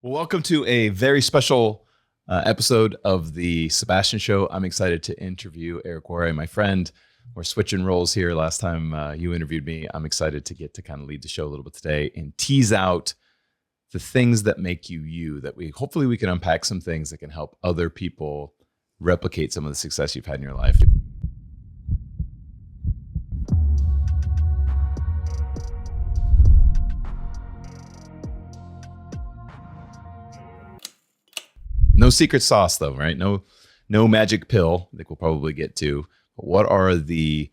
Well, welcome to a very special episode of the Sabastian Show. I'm excited to interview Eric Worre, my friend. We're switching roles here. Last time you interviewed me, I'm excited to get to kind of lead the show a little bit today and tease out the things that make you you, that hopefully we can unpack some things that can help other people replicate some of the success you've had in your life. No secret sauce though, right? No magic pill. I think we'll probably get to. But what are the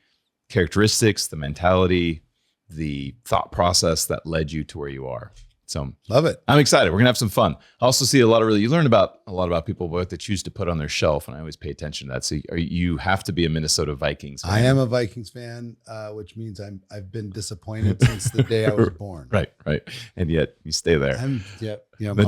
characteristics, the mentality, the thought process that led you to where you are? So love it. I'm excited. We're gonna have some fun. I also see you learn about a lot about people what they choose to put on their shelf, and I always pay attention to that. So you have to be a Minnesota Vikings fan. I am a Vikings fan, which means I've been disappointed since the day I was born. Right. And yet you stay there. The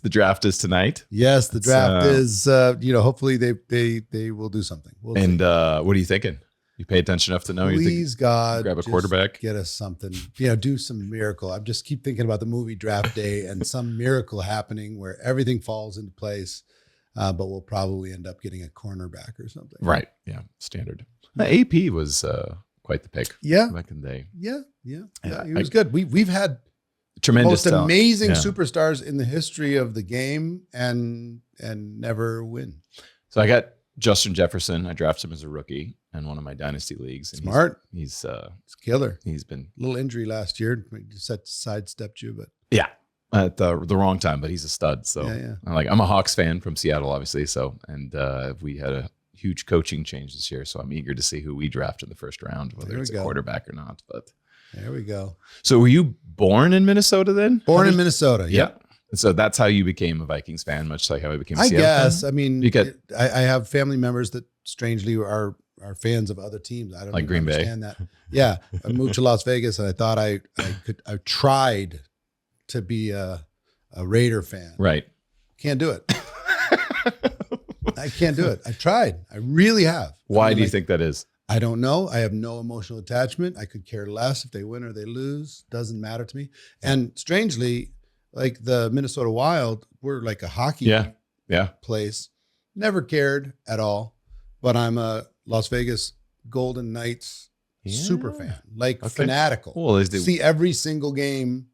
draft is tonight. Yes, the draft is. Hopefully they will do something. What are you thinking? You pay attention enough to know. Please, God, grab a quarterback, get us something. Do some miracle. I just keep thinking about the movie Draft Day and some miracle happening where everything falls into place. But we'll probably end up getting a cornerback or something. Right. Yeah. Standard. The AP was quite the pick. Yeah. Back in the day. Yeah. He was good. We've had tremendous, most amazing superstars in the history of the game and never win. So I got Justin Jefferson. I drafted him as a rookie in one of my dynasty leagues. And Smart. He's killer. He's been a little injury last year. Sidestepped you, but yeah, at the wrong time. But he's a stud. So yeah. I'm a Hawks fan from Seattle, obviously. So we had a huge coaching change this year. So I'm eager to see who we draft in the first round, whether it's a quarterback or not. But there we go. So were you born in Minnesota then? Born in Minnesota. Yeah. So that's how you became a Vikings fan, much like how I became a Seattle fan? I mean, I have family members that strangely are fans of other teams. I don't like Green Bay. That. Yeah. I moved to Las Vegas and I thought I tried to be a Raider fan. Right. Can't do it. I can't do it. I tried. I really have. Why do you think that is? I don't know. I have no emotional attachment. I could care less if they win or they lose. Doesn't matter to me. And strangely, like the Minnesota Wild, we're like a hockey place. Never cared at all. But I'm a Las Vegas Golden Knights super fan, fanatical. Well, see every single game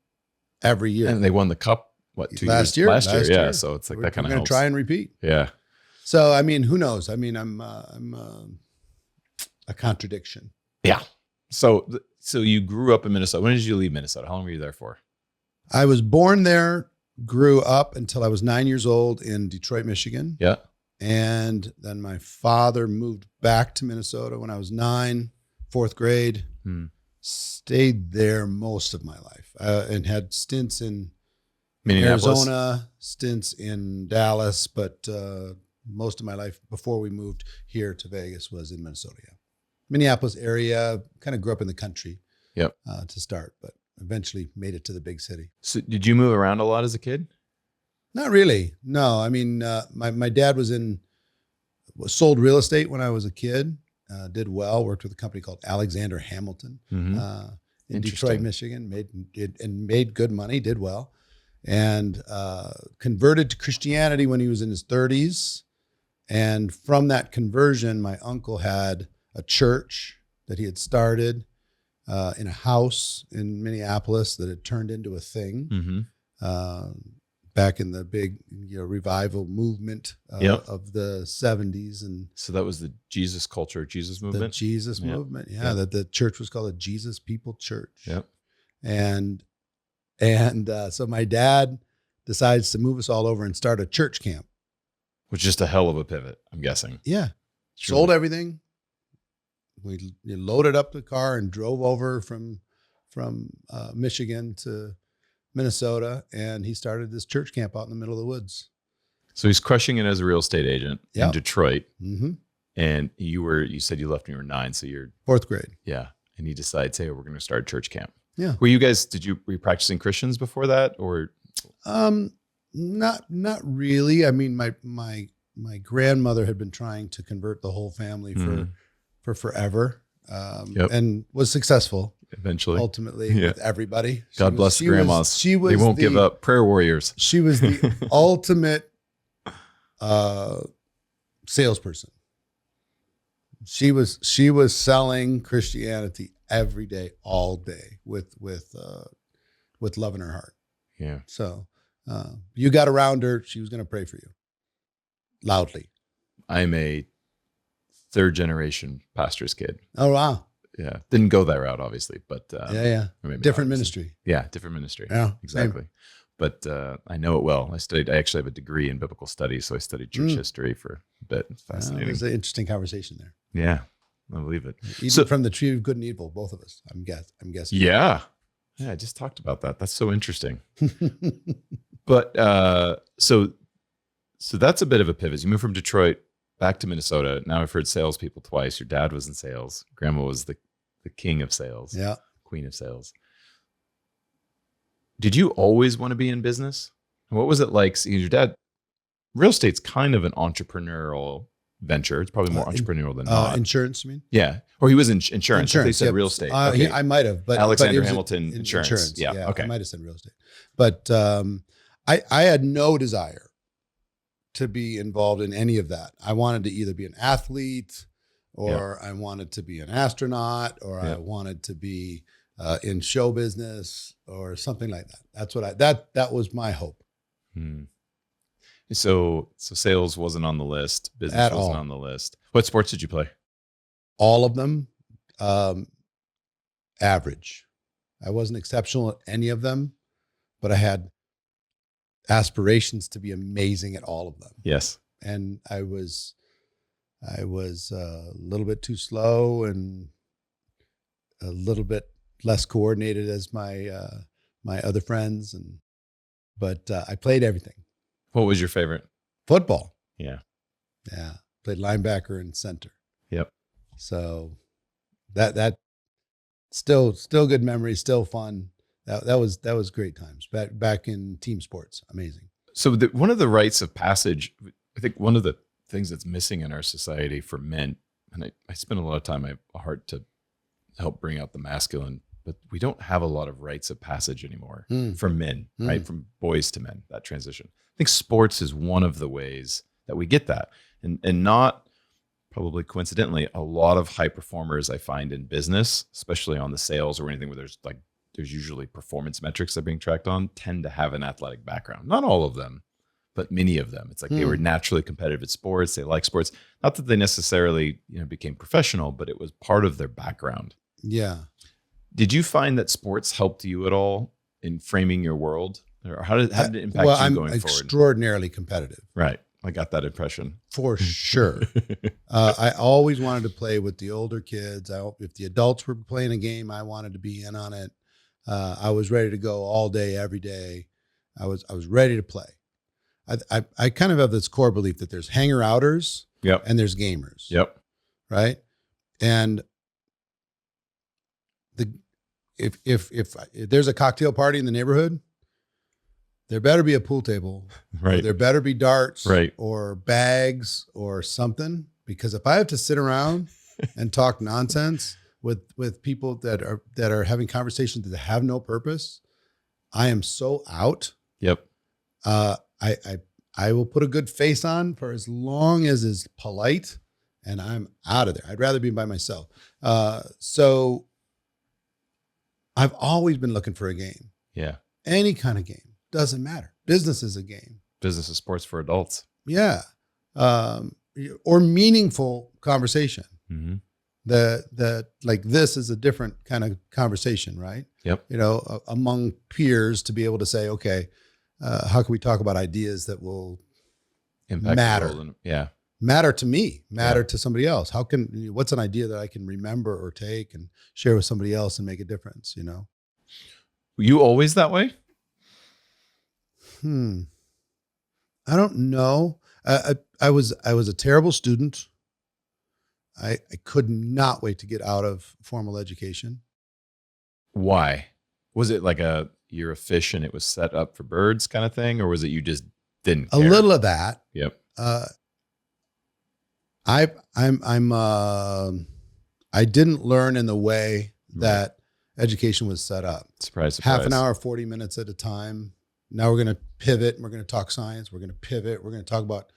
every year. And they won the cup, 2 last years? year? Last year, yeah. So it's like that kind of helps. We're going to try and repeat. Yeah. So, I mean, who knows? I mean, I'm a contradiction. Yeah. So you grew up in Minnesota. When did you leave Minnesota? How long were you there for? I was born there, grew up until I was 9 years old in Detroit, Michigan. Yeah. And then my father moved back to Minnesota when I was 9, fourth grade. Stayed there most of my life and had stints in Arizona, stints in Dallas, but most of my life before we moved here to Vegas was in Minnesota. Yeah. Minneapolis area, kind of grew up in the country to start, but eventually made it to the big city. So did you move around a lot as a kid? Not really. No, I mean, my dad sold real estate when I was a kid, did well, worked with a company called Alexander Hamilton in Detroit, Michigan, made good money, did well, and converted to Christianity when he was in his 30s. And from that conversion, my uncle had a church that he had started in a house in Minneapolis that had turned into a thing back in the big revival movement of the 70s. And so that was the Jesus culture, Jesus movement? The Jesus movement, that the church was called a Jesus People Church. Yep. And so my dad decides to move us all over and start a church camp. Which is just a hell of a pivot, I'm guessing. Yeah. Truly. Sold everything. We loaded up the car and drove over from Michigan to Minnesota, and he started this church camp out in the middle of the woods. So he's crushing it as a real estate agent in Detroit. Mm-hmm. And you said you left when you were 9, so you're fourth grade. Yeah. And he decides, hey, we're going to start church camp. Yeah. Were you practicing Christians before that, or? Not really. I mean, my grandmother had been trying to convert the whole family for forever, and was successful. eventually. ultimately Yeah. with everybody. God bless the grandmas. She was they won't give up. Prayer warriors. She was the ultimate salesperson. She was selling Christianity every day, all day, with love in her heart. Yeah. So you got around her, she was going to pray for you loudly. I'm a third generation pastor's kid. Oh wow. Yeah. Didn't go that route, obviously, but Yeah. or maybe Different not, ministry. Yeah, different ministry. Yeah, exactly. same. But I know it well. I actually have a degree in biblical studies, so I studied church history for a bit. It's fascinating. It was an interesting conversation there. Yeah, I believe it. Even from the tree of good and evil, both of us. I'm guessing. Yeah. Yeah, I just talked about that. That's so interesting. But so that's a bit of a pivot. You moved from Detroit back to Minnesota. Now I've heard salespeople twice. Your dad was in sales. Grandma was the king of sales. Yeah. Queen of sales. Did you always want to be in business? And what was it like seeing your dad? Real estate's kind of an entrepreneurial venture. It's probably more entrepreneurial than not. Insurance, you mean? Yeah. Or he was in insurance. They said yep. real estate. Okay. I might have, but Alexander it was Hamilton insurance. Yeah. Okay. I might have said real estate, but I had no desire to be involved in any of that. I wanted to either be an athlete, or I wanted to be an astronaut, or I wanted to be in show business or something like that. That's what that was my hope. So sales wasn't on the list. Business wasn't on the list. What sports did you play? All of them, average. I wasn't exceptional at any of them, but I had aspirations to be amazing at all of them. Yes. And I was a little bit too slow and a little bit less coordinated as my other friends, but I played everything. What was your favorite? Football. Yeah. Played linebacker and center. Yep. So that still good memories, still fun. That was great times back in team sports. Amazing. So one of the rites of passage, I think one of the things that's missing in our society for men, and I spend a lot of time, I have a heart to help bring out the masculine, but we don't have a lot of rites of passage anymore for men, right? From boys to men, that transition. I think sports is one of the ways that we get that. And not probably coincidentally, a lot of high performers I find in business, especially on the sales or anything where there's usually performance metrics that are being tracked on, tend to have an athletic background. Not all of them, but many of them. It's like they were naturally competitive at sports. They like sports. Not that they necessarily, became professional, but it was part of their background. Yeah. Did you find that sports helped you at all in framing your world? Or how did it impact you I'm going forward? Extraordinarily competitive. Right. I got that impression. For sure. I always wanted to play with the older kids. If the adults were playing a game, I wanted to be in on it. I was ready to go all day, every day. I was ready to play. I kind of have this core belief that there's hanger-outers and there's gamers. Yep. Right. And if there's a cocktail party in the neighborhood, there better be a pool table, right? Or there better be darts, right? Or bags or something. Because if I have to sit around and talk nonsense with people that are having conversations that have no purpose, I am so out. Yep. I will put a good face on for as long as is polite, and I'm out of there. I'd rather be by myself. So I've always been looking for a game. Yeah. Any kind of game. Doesn't matter. Business is a game. Business is sports for adults. Yeah. Or meaningful conversation. Mm-hmm. That like this is a different kind of conversation, right? Yep. Among peers to be able to say, okay, how can we talk about ideas that will impact matter? Matter to me, matter to somebody else. What's an idea that I can remember or take and share with somebody else and make a difference? Were you always that way? I don't know. I was a terrible student. I could not wait to get out of formal education. Why? Was it like you're a fish and it was set up for birds kind of thing? Or was it you just didn't care? A little of that. Yep. I didn't learn in the way that education was set up. Surprise, surprise. Half an hour, 40 minutes at a time. Now we're going to pivot and we're going to talk science. We're going to pivot. We're going to talk about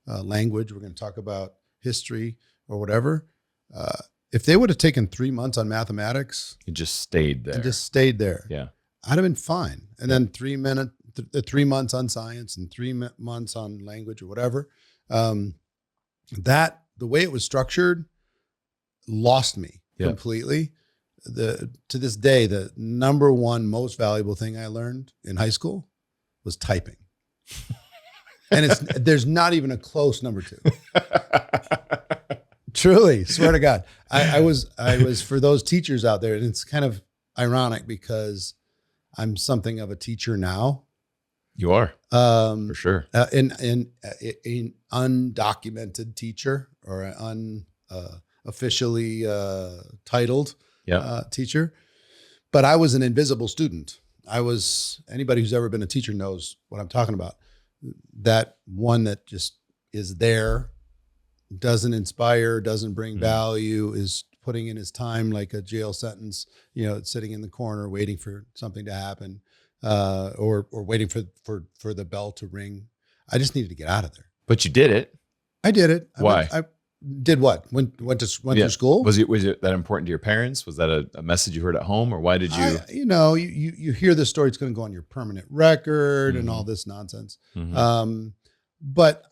language. We're going to talk about history or whatever. If they would have taken 3 months on mathematics, It just stayed there. and just stayed there, Yeah. I'd have been fine. And then 3 months on science and 3 months on language or whatever. That the way it was structured lost me completely. To this day, the number one most valuable thing I learned in high school was typing. And there's not even a close number two. Truly, swear to God. I was for those teachers out there, and it's kind of ironic because I'm something of a teacher now. You are, for sure. An undocumented teacher or an officially titled teacher, but I was an invisible student. Anybody who's ever been a teacher knows what I'm talking about. That one that just is there, doesn't inspire, doesn't bring value, is putting in his time like a jail sentence, sitting in the corner waiting for something to happen, or waiting for the bell to ring. I just needed to get out of there. But you did it. I did it. Why? I did what? Went to school? Was it that important to your parents? Was that a message you heard at home, or why did you? You hear this story, it's going to go on your permanent record and all this nonsense. But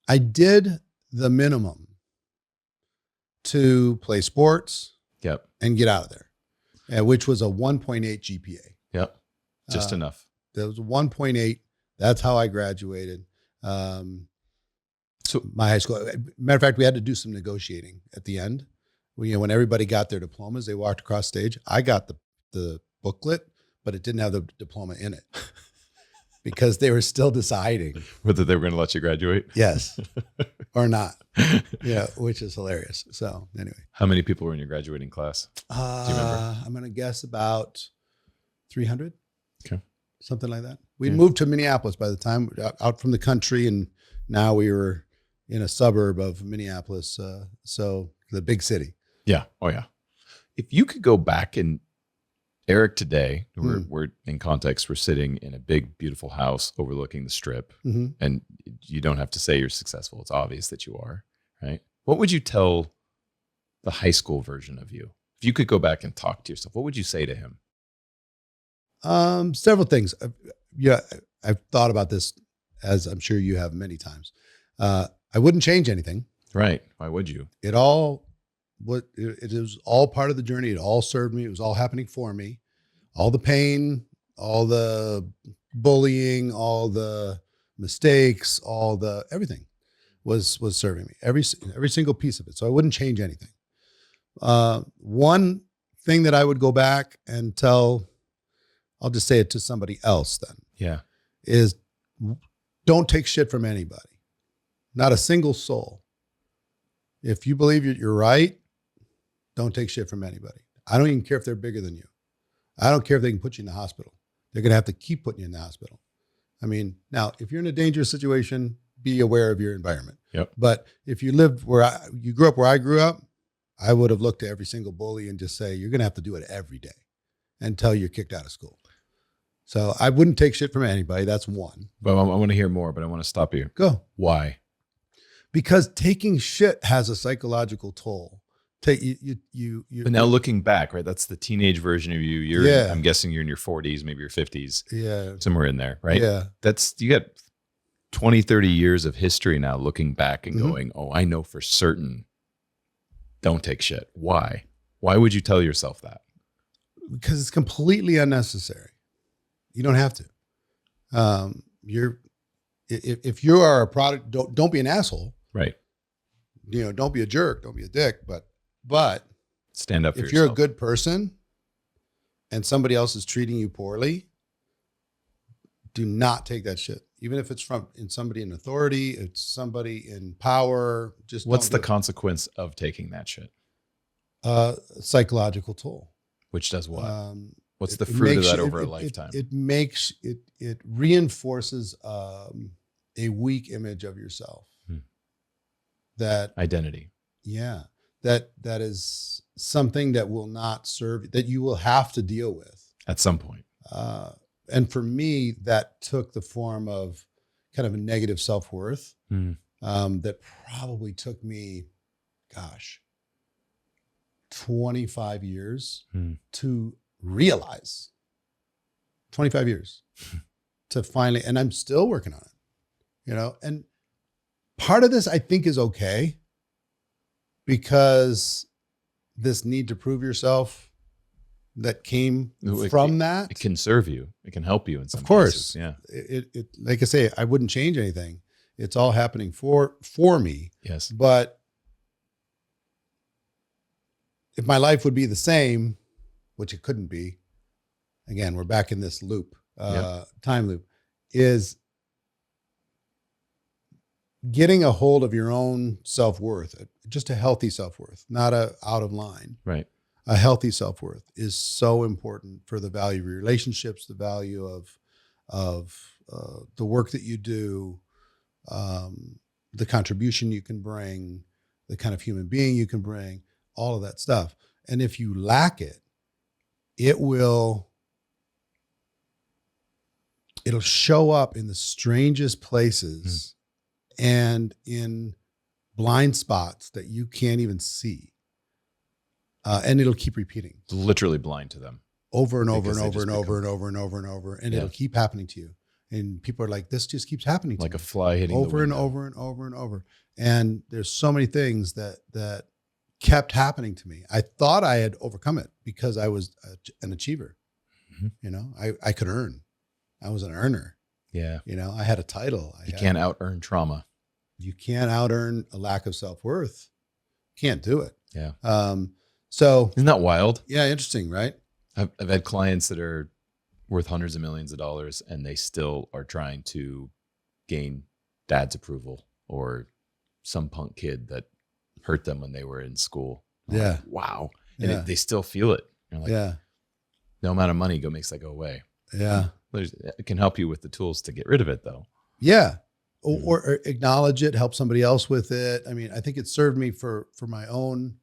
I did the minimum to play sports. Yep. And get out of there, which was a 1.8 GPA. Yep. Just enough. That was 1.8. That's how I graduated. So my high school, matter of fact, we had to do some negotiating at the end. When everybody got their diplomas, they walked across stage. I got the booklet, but it didn't have the diploma in it because they were still deciding whether they were going to let you graduate. Yes, or not. Which is hilarious. So anyway, how many people were in your graduating class? Do you remember? I'm going to guess about 300. Okay, something like that. We moved to Minneapolis by the time out from the country, and now we were in a suburb of Minneapolis, so the big city. Yeah. Oh, yeah. If you could go back and Eric today, we're in context, we're sitting in a big, beautiful house overlooking the strip, and you don't have to say you're successful. It's obvious that you are, right? What would you tell the high school version of you? If you could go back and talk to yourself, what would you say to him? Several things. I've thought about this, as I'm sure you have many times. I wouldn't change anything. Right. Why would you? It was all part of the journey. It all served me. It was all happening for me. All the pain, all the bullying, all the mistakes, everything was serving me. Every single piece of it. So I wouldn't change anything. One thing that I would go back and tell, I'll just say it to somebody else then. Yeah. Is don't take shit from anybody. Not a single soul. If you believe you're right, don't take shit from anybody. I don't even care if they're bigger than you. I don't care if they can put you in the hospital. They're going to have to keep putting you in the hospital. I mean, now, if you're in a dangerous situation, be aware of your environment. Yep. But if you lived you grew up where I grew up, I would have looked at every single bully and just say, you're going to have to do it every day until you're kicked out of school. So I wouldn't take shit from anybody. That's one. But I want to hear more, but I want to stop you. Go. Why? Because taking shit has a psychological toll. But now looking back, right? That's the teenage version of you. I'm guessing you're in your 40s, maybe your 50s. Yeah. Somewhere in there, right? Yeah. You got 20, 30 years of history now looking back and going, oh, I know for certain. Don't take shit. Why? Why would you tell yourself that? Because it's completely unnecessary. You don't have to. If you are a product, don't be an asshole. Right. Don't be a jerk. Don't be a dick. But stand up for yourself. If you're a good person and somebody else is treating you poorly, do not take that shit. Even if it's somebody in authority, it's somebody in power. Just what's the consequence of taking that shit? Psychological toll. Which does what? What's the fruit of that over a lifetime? It reinforces a weak image of yourself. That identity. Yeah. That is something that will not serve, that you will have to deal with at some point. And for me, that took the form of kind of a negative self-worth that probably took me, 25 years to realize. 25 years to finally, and I'm still working on it, and part of this I think is okay, because this need to prove yourself that came from that. It can serve you. It can help you in some Of course. cases. Yeah. It like I say, I wouldn't change anything. It's all happening for me. Yes. But if my life would be the same, which it couldn't be, again, we're back in this loop, time loop, is getting a hold of your own self-worth, just a healthy self-worth, not a out of line. Right. A healthy self-worth is so important for the value of your relationships, the value of the work that you do, the contribution you can bring, the kind of human being you can bring, all of that stuff. And if you lack it, it'll show up in the strangest places and in blind spots that you can't even see. And it'll keep repeating. Literally blind to them. Over and over and over and over and over and over and over. And it'll keep happening to you. And people are like, this just keeps happening to me. Like a fly hitting over and over and over and over. And there's so many things that kept happening to me. I thought I had overcome it because I was an achiever. I could earn. I was an earner. Yeah. I had a title. You can't out earn trauma. You can't out earn a lack of self-worth. Can't do it. Yeah. So isn't that wild? Yeah. Interesting. Right. I've had clients that are worth hundreds of millions of dollars and they still are trying to gain dad's approval or some punk kid that hurt them when they were in school. Yeah. Like, wow. And they still feel it. You're like, no amount of money makes that go away. Yeah. It can help you with the tools to get rid of it though. Yeah. Or acknowledge it, help somebody else with it. I mean, I think it served me for my own.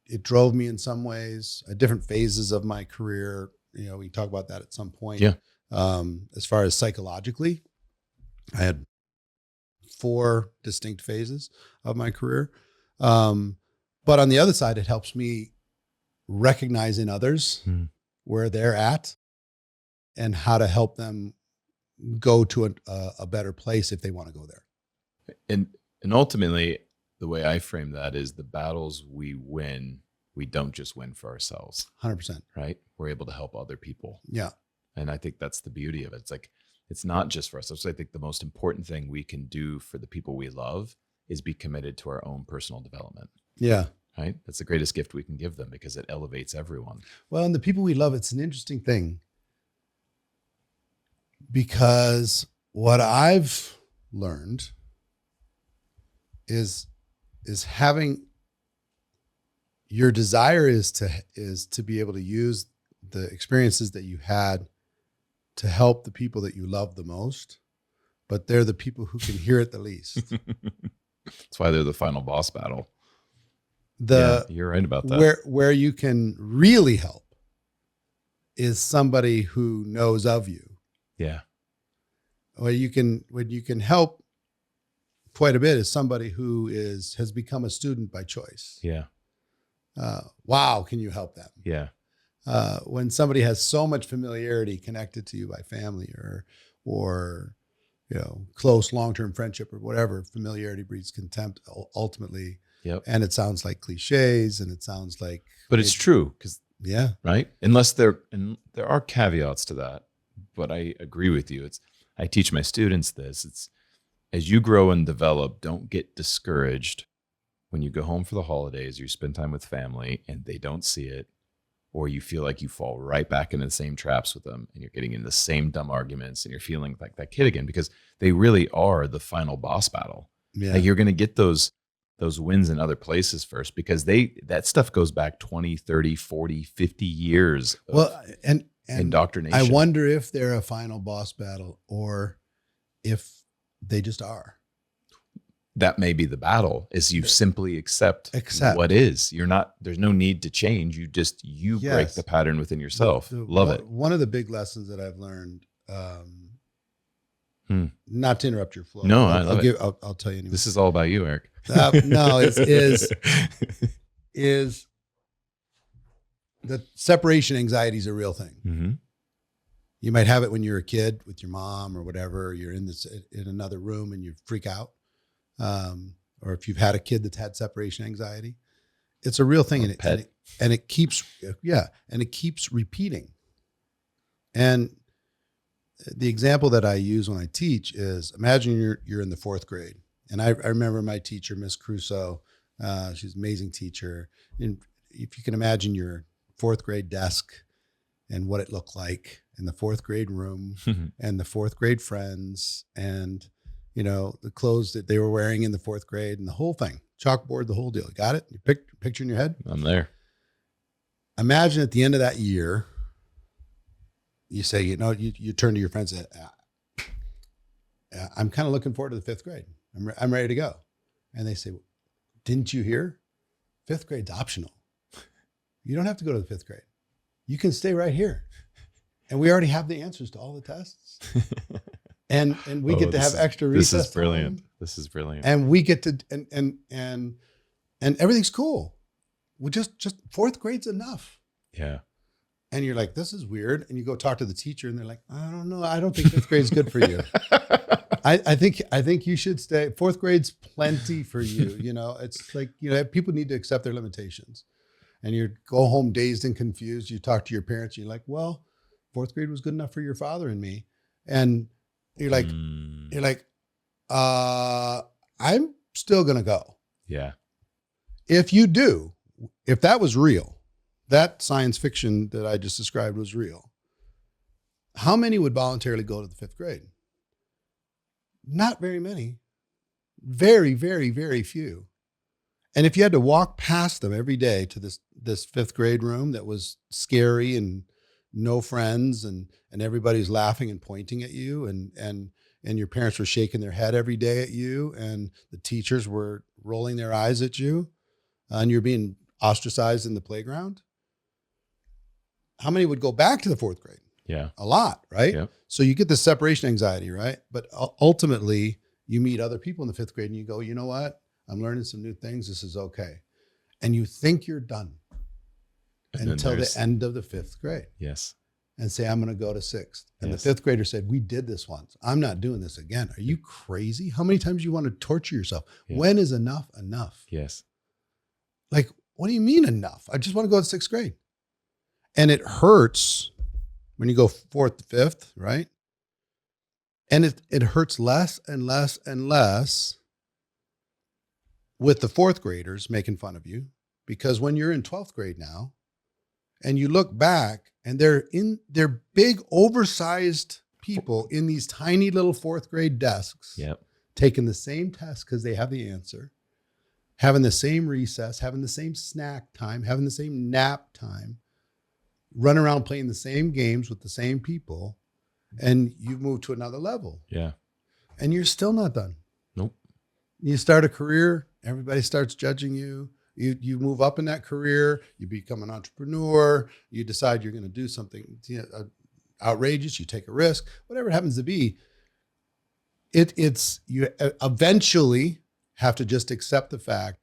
It drove me in some ways at different phases of my career. We can talk about that at some point. Yeah. As far as psychologically, I had 4 distinct phases of my career. But on the other side, it helps me recognize in others where they're at and how to help them go to a better place if they want to go there. And ultimately, the way I frame that is the battles we win, we don't just win for ourselves. 100%. Right? We're able to help other people. Yeah. And I think that's the beauty of it. It's like, it's not just for us. So I think the most important thing we can do for the people we love is be committed to our own personal development. Yeah. Right? That's the greatest gift we can give them because it elevates everyone. Well, and the people we love, it's an interesting thing. Because what I've learned is having your desire is to be able to use the experiences that you had to help the people that you love the most, but they're the people who can hear it the least. That's why they're the final boss battle. You're right about that. Where you can really help is somebody who knows of you. Yeah. When you can help quite a bit is somebody who has become a student by choice. Yeah. Wow. Can you help them? Yeah. When somebody has so much familiarity connected to you by family or close long-term friendship or whatever, familiarity breeds contempt ultimately. Yep. And it sounds like cliches and it sounds like, but it's true because right. Unless there are caveats to that, but I agree with you. I teach my students this. It's as you grow and develop, don't get discouraged when you go home for the holidays, or you spend time with family and they don't see it, or you feel like you fall right back into the same traps with them and you're getting into the same dumb arguments and you're feeling like that kid again, because they really are the final boss battle. Yeah. Like you're going to get those wins in other places first because that stuff goes back 20, 30, 40, 50 years of indoctrination. I wonder if they're a final boss battle or if they just are. that may be the battle, is you simply accept what is. There's no need to change. You break the pattern within yourself. Love it. One of the big lessons that I've learned, not to interrupt your flow. No, I love it. I'll tell you anyway. This is all about you, Eric. No, is that separation anxiety is a real thing. Mm-hmm. You might have it when you're a kid with your mom or whatever. You're in another room and you freak out. Or if you've had a kid that's had separation anxiety, it's a real thing. And it keeps repeating. And the example that I use when I teach is, imagine you're in the 4th grade. And I remember my teacher, Miss Crusoe, she's an amazing teacher. And if you can imagine your 4th grade desk and what it looked like in the 4th grade room and the 4th grade friends and, the clothes that they were wearing in the 4th grade and the whole thing, chalkboard, the whole deal. You got it? You picture in your head? I'm there. Imagine at the end of that year, you say, you turn to your friends and say, I'm kind of looking forward to the 5th grade. I'm ready to go. And they say, didn't you hear? 5th grade's optional. You don't have to go to the 5th grade. You can stay right here. And we already have the answers to all the tests. And we get to have extra recess. This is brilliant. Time. This is brilliant. And we get to, and everything's cool. We just 4th grade's enough. Yeah. And you're like, this is weird. And you go talk to the teacher and they're like, I don't know. I don't think 5th grade's good for you. I think you should stay. 4th grade's plenty for you. It's like, people need to accept their limitations. And you go home dazed and confused. You talk to your parents. You're like, well, 4th grade was good enough for your father and me. And you're like, I'm still going to go. Yeah. If that was real, that science fiction that I just described was real, how many would voluntarily go to the 5th grade? Not very many. Very, very, very few. And if you had to walk past them every day to this 5th grade room that was scary and no friends and everybody's laughing and pointing at you and your parents were shaking their head every day at you and the teachers were rolling their eyes at you and you're being ostracized in the playground, how many would go back to the 4th grade? Yeah. A lot, right? Yeah. So you get this separation anxiety, right? But ultimately you meet other people in the 5th grade and you go, you know what? I'm learning some new things. This is okay. And you think you're done until the end of the 5th grade. Yes. And say, I'm going to go to 6th. And yes. The 5th grader said, we did this once. I'm not doing this again. Are you crazy? How many times do you want to torture yourself? Yeah. When is enough enough? Yes. Like, what do you mean enough? I just want to go to 6th grade. And it hurts when you go 4th to 5th, right? And it hurts less and less and less with the 4th graders making fun of you, because when you're in 12th grade now and you look back and they're big oversized people in these tiny little 4th grade desks, yep, taking the same test because they have the answer, having the same recess, having the same snack time, having the same nap time, run around playing the same games with the same people, and you've moved to another level. Yeah. And you're still not done. Nope. You start a career, everybody starts judging you. You move up in that career, you become an entrepreneur, you decide you're going to do something outrageous, you take a risk, whatever it happens to be. It's you eventually have to just accept the fact,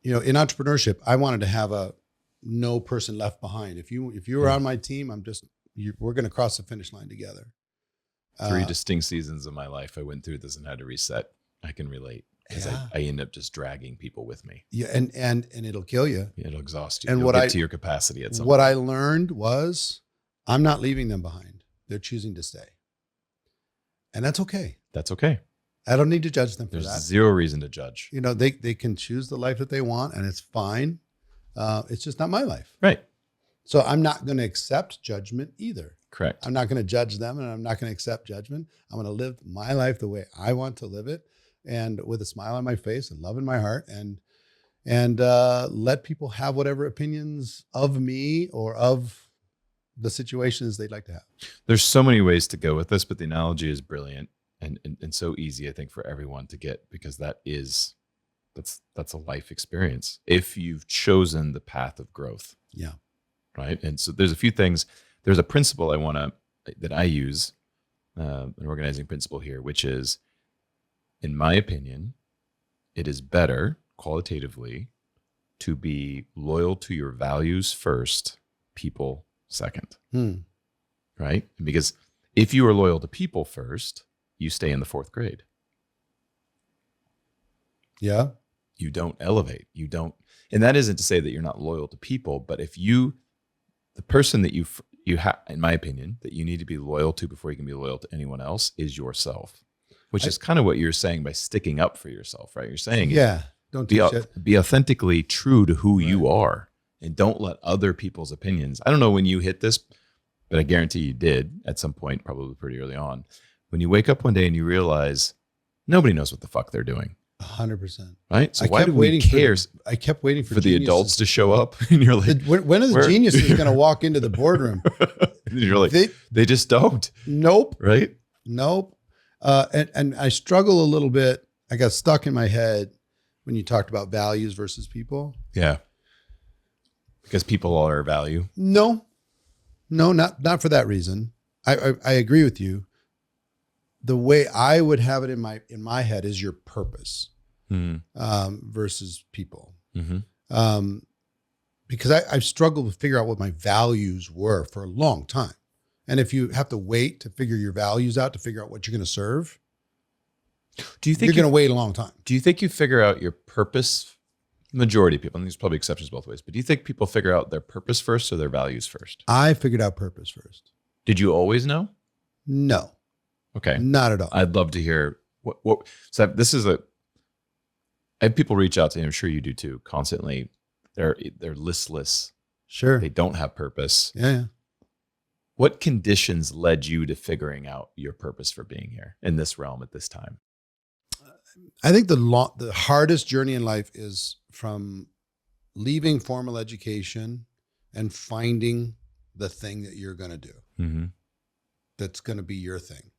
in entrepreneurship, I wanted to have a no person left behind. If you were on my team, we're going to cross the finish line together. 3 distinct seasons of my life I went through this and had to reset. I can relate. Because I end up just dragging people with me. Yeah, and it'll kill you. It'll exhaust you. And You'll get to your capacity at some point. I learned was I'm not leaving them behind. They're choosing to stay. And that's okay. That's okay. I don't need to judge them for that. There's zero reason to judge. They can choose the life that they want and it's fine. It's just not my life. Right. So I'm not going to accept judgment either. Correct. I'm not going to judge them and I'm not going to accept judgment. I'm going to live my life the way I want to live it, and with a smile on my face and love in my heart, and let people have whatever opinions of me or of the situations they'd like to have. There's so many ways to go with this, but the analogy is brilliant. and so easy, I think, for everyone to get, because that's a life experience if you've chosen the path of growth. Yeah. Right. And so there's a few things. There's a principle that I use, an organizing principle here, which is, in my opinion, it is better qualitatively to be loyal to your values first, people second. Right? Because if you are loyal to people first, you stay in the fourth grade. Yeah. You don't elevate. You don't. And that isn't to say that you're not loyal to people, but if the person that you have, in my opinion, that you need to be loyal to before you can be loyal to anyone else is yourself, which is kind of what you're saying by sticking up for yourself, right? You're saying, don't be authentically true to who you are, and don't let other people's opinions. I don't know when you hit this, but I guarantee you did at some point, probably pretty early on, when you wake up one day and you realize nobody knows what the fuck they're doing. 100%. Right? So why do we care? I kept waiting for the adults to show up, and you're like, when are the geniuses going to walk into the boardroom? And you're like, they just don't. Nope. Right? Nope. And I struggle a little bit. I got stuck in my head when you talked about values versus people. Yeah. Because people are value. No, not for that reason. I agree with you. The way I would have it in my head is your purpose versus people. Because I've struggled to figure out what my values were for a long time. And if you have to wait to figure your values out, to figure out what you're going to serve, do you think you're going to wait a long time? Do you think you figure out your purpose? Majority of people, and there's probably exceptions both ways, but do you think people figure out their purpose first or their values first? I figured out purpose first. Did you always know? No. Okay. Not at all. I'd love to hear what so this is I have people reach out to me, I'm sure you do too, constantly. They're listless. Sure. They don't have purpose. Yeah. What conditions led you to figuring out your purpose for being here in this realm at this time? I think the hardest journey in life is from leaving formal education and finding the thing that you're going to do. That's going to be your thing.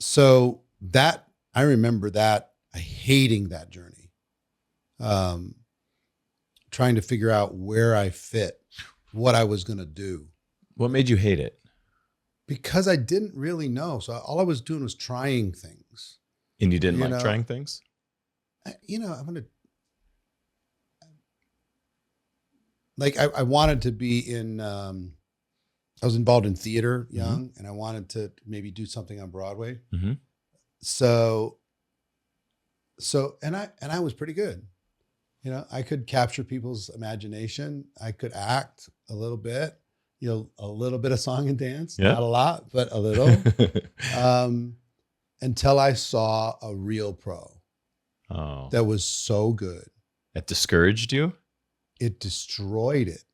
So that, I remember that, hating that journey, trying to figure out where I fit, what I was going to do. What made you hate it? Because I didn't really know. So all I was doing was trying things. And you didn't like trying things? I wanted to be in, I was involved in theater young, and I wanted to maybe do something on Broadway. So I was pretty good. I could capture people's imagination. I could act a little bit, a little bit of song and dance, not a lot, but a little, until I saw a real pro that was so good. That discouraged you? It destroyed it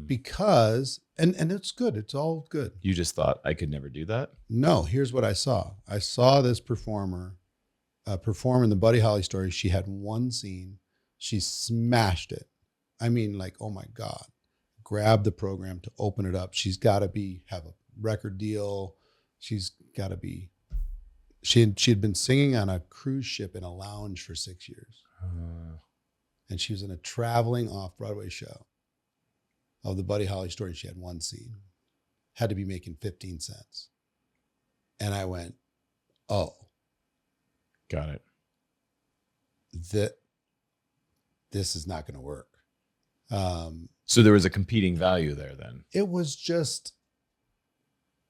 because, and it's good. It's all good. You just thought I could never do that? No, here's what I saw. I saw this performer perform in the Buddy Holly story. She had one scene. She smashed it. I mean, like, oh my God. Grab the program to open it up. She's got to have a record deal. She's got to be, she had been singing on a cruise ship in a lounge for 6 years. And she was in a traveling off-Broadway show of the Buddy Holly story. She had one scene, had to be making 15 cents. And I went, oh. Got it. This is not going to work. So there was a competing value there then? It was just.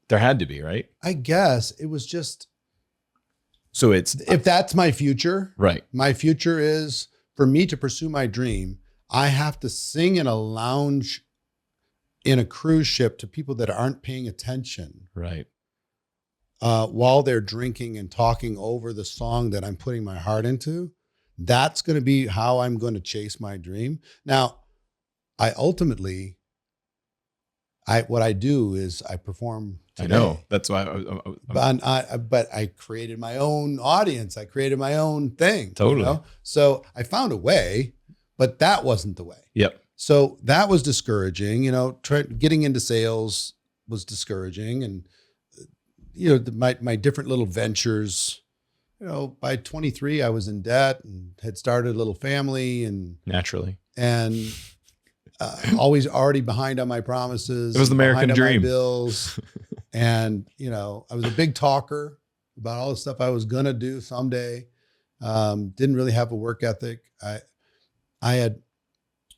There had to be, right? I guess it was just. So if that's my future, right? My future is for me to pursue my dream. I have to sing in a lounge in a cruise ship to people that aren't paying attention. Right. While they're drinking and talking over the song that I'm putting my heart into. That's going to be how I'm going to chase my dream. Now, what I do is I perform today. I know. That's why. But I created my own audience. I created my own thing. Totally. So I found a way, but that wasn't the way. Yep. So that was discouraging, getting into sales, was discouraging. And, my different little ventures, by 23, I was in debt and had started a little family and naturally, and always already behind on my promises. It was the American behind on dream. my bills. And, I was a big talker about all the stuff I was going to do someday. Didn't really have a work ethic. I had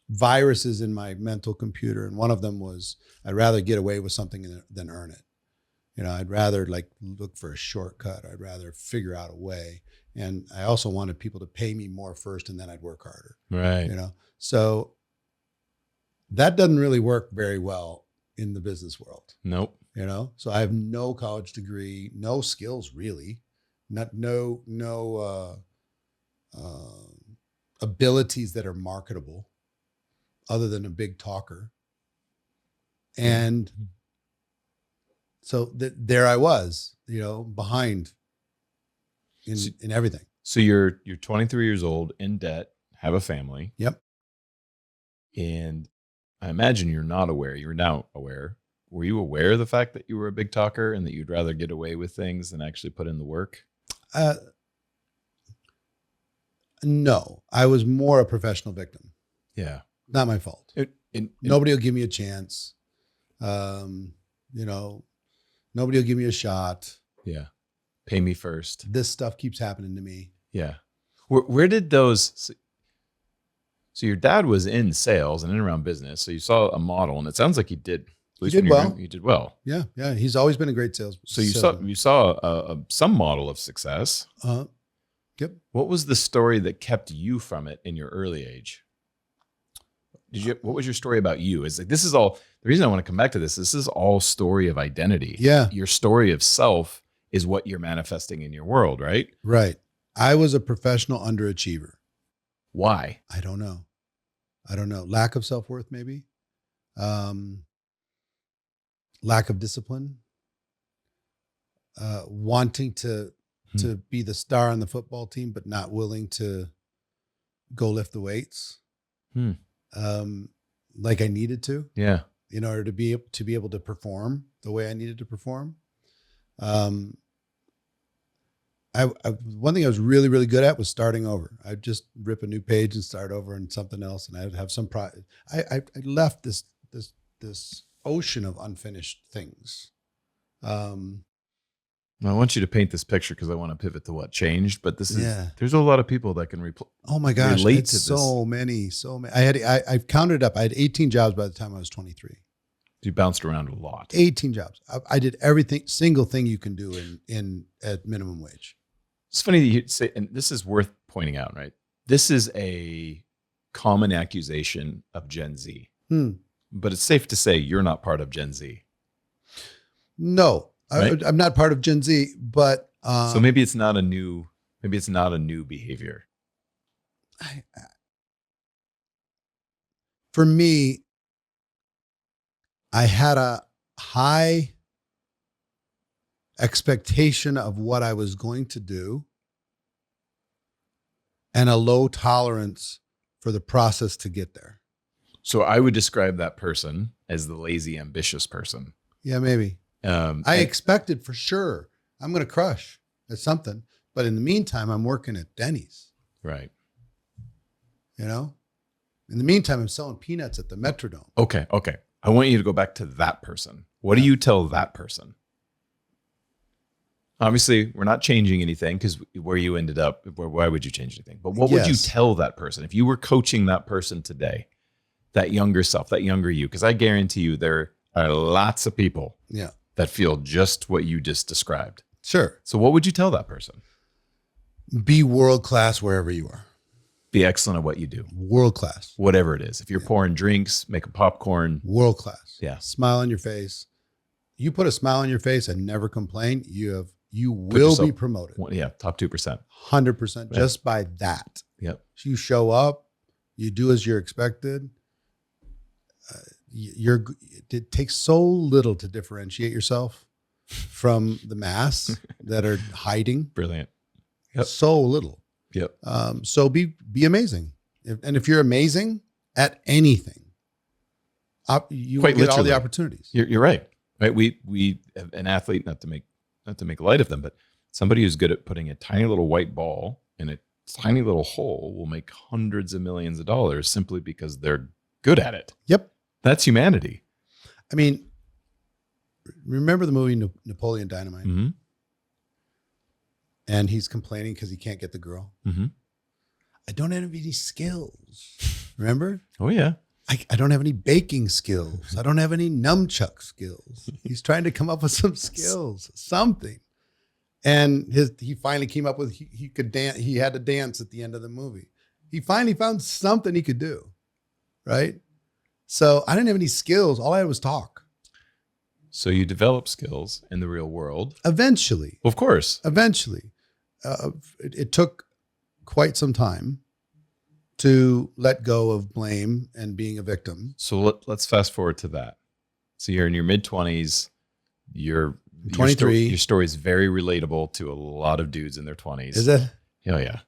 viruses in my mental computer. And one of them was, I'd rather get away with something than earn it. I'd rather look for a shortcut. I'd rather figure out a way. And I also wanted people to pay me more first and then I'd work harder. Right. So that doesn't really work very well in the business world. Nope. So I have no college degree, no skills really, no abilities that are marketable other than a big talker. And so there I was, behind in everything. So you're 23 years old, in debt, have a family. Yep. And I imagine you're not aware. You're now aware. Were you aware of the fact that you were a big talker and that you'd rather get away with things than actually put in the work? No, I was more a professional victim. Yeah. Not my fault. Nobody will give me a chance. Nobody will give me a shot. Yeah. Pay me first. This stuff keeps happening to me. Yeah. Where did those... So your dad was in sales and in around business. So you saw a model, and it sounds like he did. He did well. You did well. Yeah. Yeah. He's always been a great salesman. So you saw some model of success. Yep. What was the story that kept you from it in your early age? What was your story about you? This is all, the reason I want to come back to this is all story of identity. Yeah. Your story of self is what you're manifesting in your world, right? Right. I was a professional underachiever. Why? I don't know. Lack of self-worth, maybe. Lack of discipline. Wanting to be the star on the football team, but not willing to go lift the weights. Like I needed to. Yeah. In order to be able to perform the way I needed to perform. One thing I was really, really good at was starting over. I'd just rip a new page and start over and something else. And I'd have some pride. I left this ocean of unfinished things. I want you to paint this picture because I want to pivot to what changed, but there's a lot of people that can oh my gosh, relate it's to so many. I've counted up. I had 18 jobs by the time I was 23. You bounced around a lot. 18 jobs. I did everything, single thing you can do at minimum wage. It's funny that you say, and this is worth pointing out, right? This is a common accusation of Gen Z, but it's safe to say you're not part of Gen Z. No, right? I'm not part of Gen Z, but so maybe it's not a new behavior. For me, I had a high expectation of what I was going to do and a low tolerance for the process to get there. So I would describe that person as the lazy, ambitious person. Yeah, maybe. I expected for sure I'm going to crush at something, but in the meantime, I'm working at Denny's. Right. In the meantime, I'm selling peanuts at the Metrodome. Okay. I want you to go back to that person. What do you tell that person? Obviously, we're not changing anything because where you ended up, why would you change anything? But what would you tell that person if you were coaching that person today, that younger self, that younger you? Because I guarantee you there are lots of people that feel just what you just described. Sure. So what would you tell that person? Be world-class wherever you are. Be excellent at what you do. World-class. Whatever it is. If you're pouring drinks, making popcorn. World-class. Yeah. Smile on your face. You put a smile on your face and never complain, you will be promoted. Yeah, top 2%. 100% just by that. Yep. You show up, you do as you're expected. It takes so little to differentiate yourself from the mass that are hiding. Brilliant. Yep. So little. Yep. So be amazing. If you're amazing at anything, you will get all the opportunities. You're right. right? We have an athlete, not to make light of them, but somebody who's good at putting a tiny little white ball in a tiny little hole will make hundreds of millions of dollars simply because they're good at it. Yep. That's humanity. I mean, remember the movie Napoleon Dynamite? Mm-hmm. And he's complaining because he can't get the girl. Mm-hmm. I don't have any skills. Remember? Oh, yeah. I don't have any baking skills. I don't have any nunchuck skills. He's trying to come up with some skills, something. And he finally came up with, he could dance. He had to dance at the end of the movie. He finally found something he could do. Right. So I didn't have any skills. All I had was talk. So you develop skills in the real world. Eventually. Of course. Eventually. It took quite some time to let go of blame and being a victim. So let's fast forward to that. So you're in your mid-20s. You're 23. Your story is very relatable to a lot of dudes in their 20s. Is it? Oh, yeah.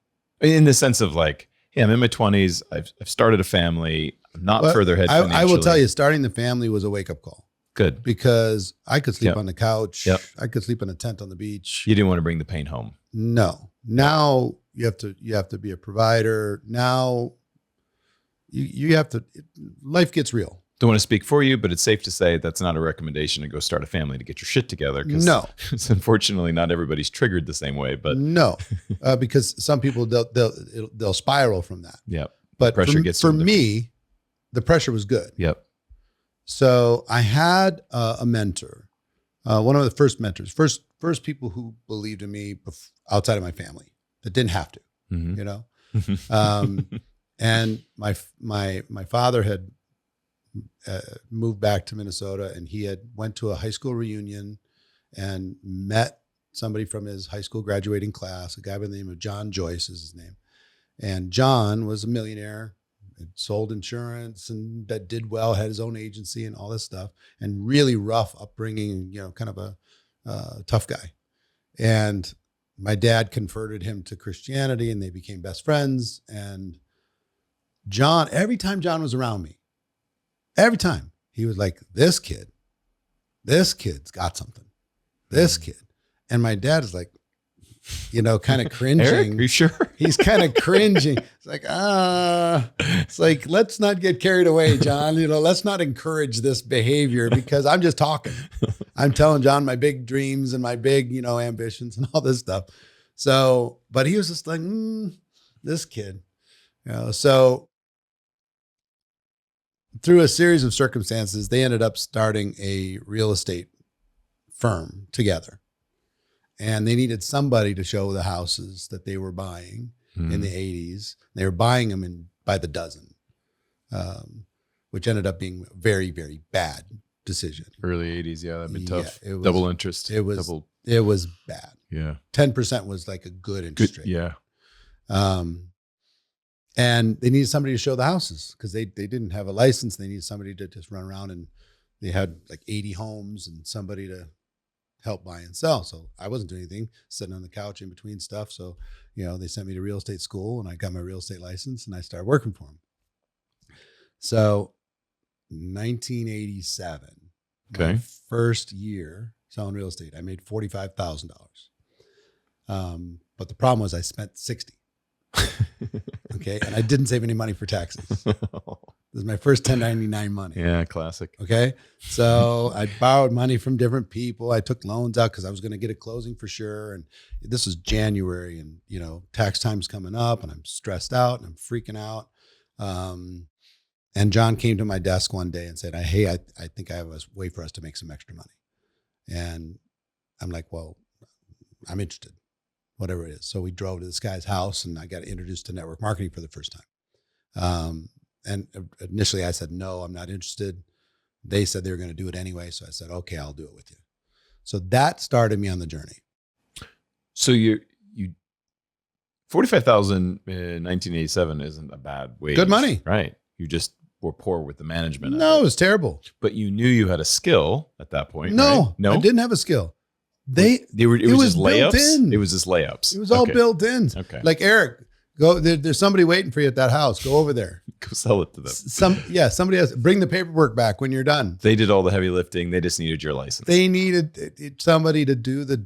In the sense of like, hey, I'm in my 20s. I've started a family. I'm not further ahead financially. I will tell you, starting the family was a wake-up call. Good. Because I could sleep on the couch. Yep. I could sleep in a tent on the beach. You didn't want to bring the pain home. No. Now you have to be a provider. Now you have to, life gets real. Don't want to speak for you, but it's safe to say that's not a recommendation to go start a family to get your shit together. No. It's unfortunately not everybody's triggered the same way, but no, because some people they'll spiral from that. Yep. But Pressure gets for me, the pressure was good. Yep. So I had a mentor, one of the first mentors, first people who believed in me outside of my family that didn't have to, Mm-hmm. you know. And my father had moved back to Minnesota, and he had went to a high school reunion and met somebody from his high school graduating class, a guy by the name of John Joyce is his name. And John was a millionaire, sold insurance and that did well, had his own agency and all this stuff, and really rough upbringing, you know, kind of a tough guy. And my dad converted him to Christianity and they became best friends. And John, every time John was around me, every time he was like, this kid's got something, this kid. And my dad is like, you know, kind of cringing. Eric, are you sure? He's kind of cringing. It's like, let's not get carried away, John. You know, let's not encourage this behavior because I'm just talking. I'm telling John my big dreams and my big, you know, ambitions and all this stuff. So, but he was just like, this kid, you know, so through a series of circumstances, they ended up starting a real estate firm together. And they needed somebody to show the houses that they were buying in the 80s. They were buying them by the dozen, which ended up being a very, very bad decision. Early 80s, yeah, that'd be tough. It was, double interest. It was bad. Yeah. 10% was like a good interest rate. Yeah. And they needed somebody to show the houses because they didn't have a license. They needed somebody to just run around, and they had like 80 homes and somebody to help buy and sell. So I wasn't doing anything, sitting on the couch in between stuff. So, you know, they sent me to real estate school and I got my real estate license and I started working for them. So 1987, okay, my first year selling real estate, I made $45,000. But the problem was I spent 60. Okay. And I didn't save any money for taxes. This is my first 1099 money. Yeah. Classic. Okay. So I borrowed money from different people. I took loans out because I was going to get a closing for sure. And this was January and, you know, tax time's coming up and I'm stressed out and I'm freaking out. And John came to my desk one day and said, hey, I think I have a way for us to make some extra money. And I'm like, well, I'm interested, whatever it is. So we drove to this guy's house and I got introduced to network marketing for the first time. And initially I said, no, I'm not interested. They said they were going to do it anyway. So I said, okay, I'll do it with you. So that started me on the journey. So you 45,000 in 1987 isn't a bad wage. Good money. Right. You just were poor with the management. No, it was terrible. But you knew you had a skill at that point. No, right? No, I didn't have a skill. It was was just layups. built in. It was just layups. It was all built in. Okay. Like Eric, Go there's somebody waiting for you at that house. Go over there. Go sell it to them. Somebody else. Bring the paperwork back when you're done. They did all the heavy lifting. They just needed your license. They needed somebody to do the,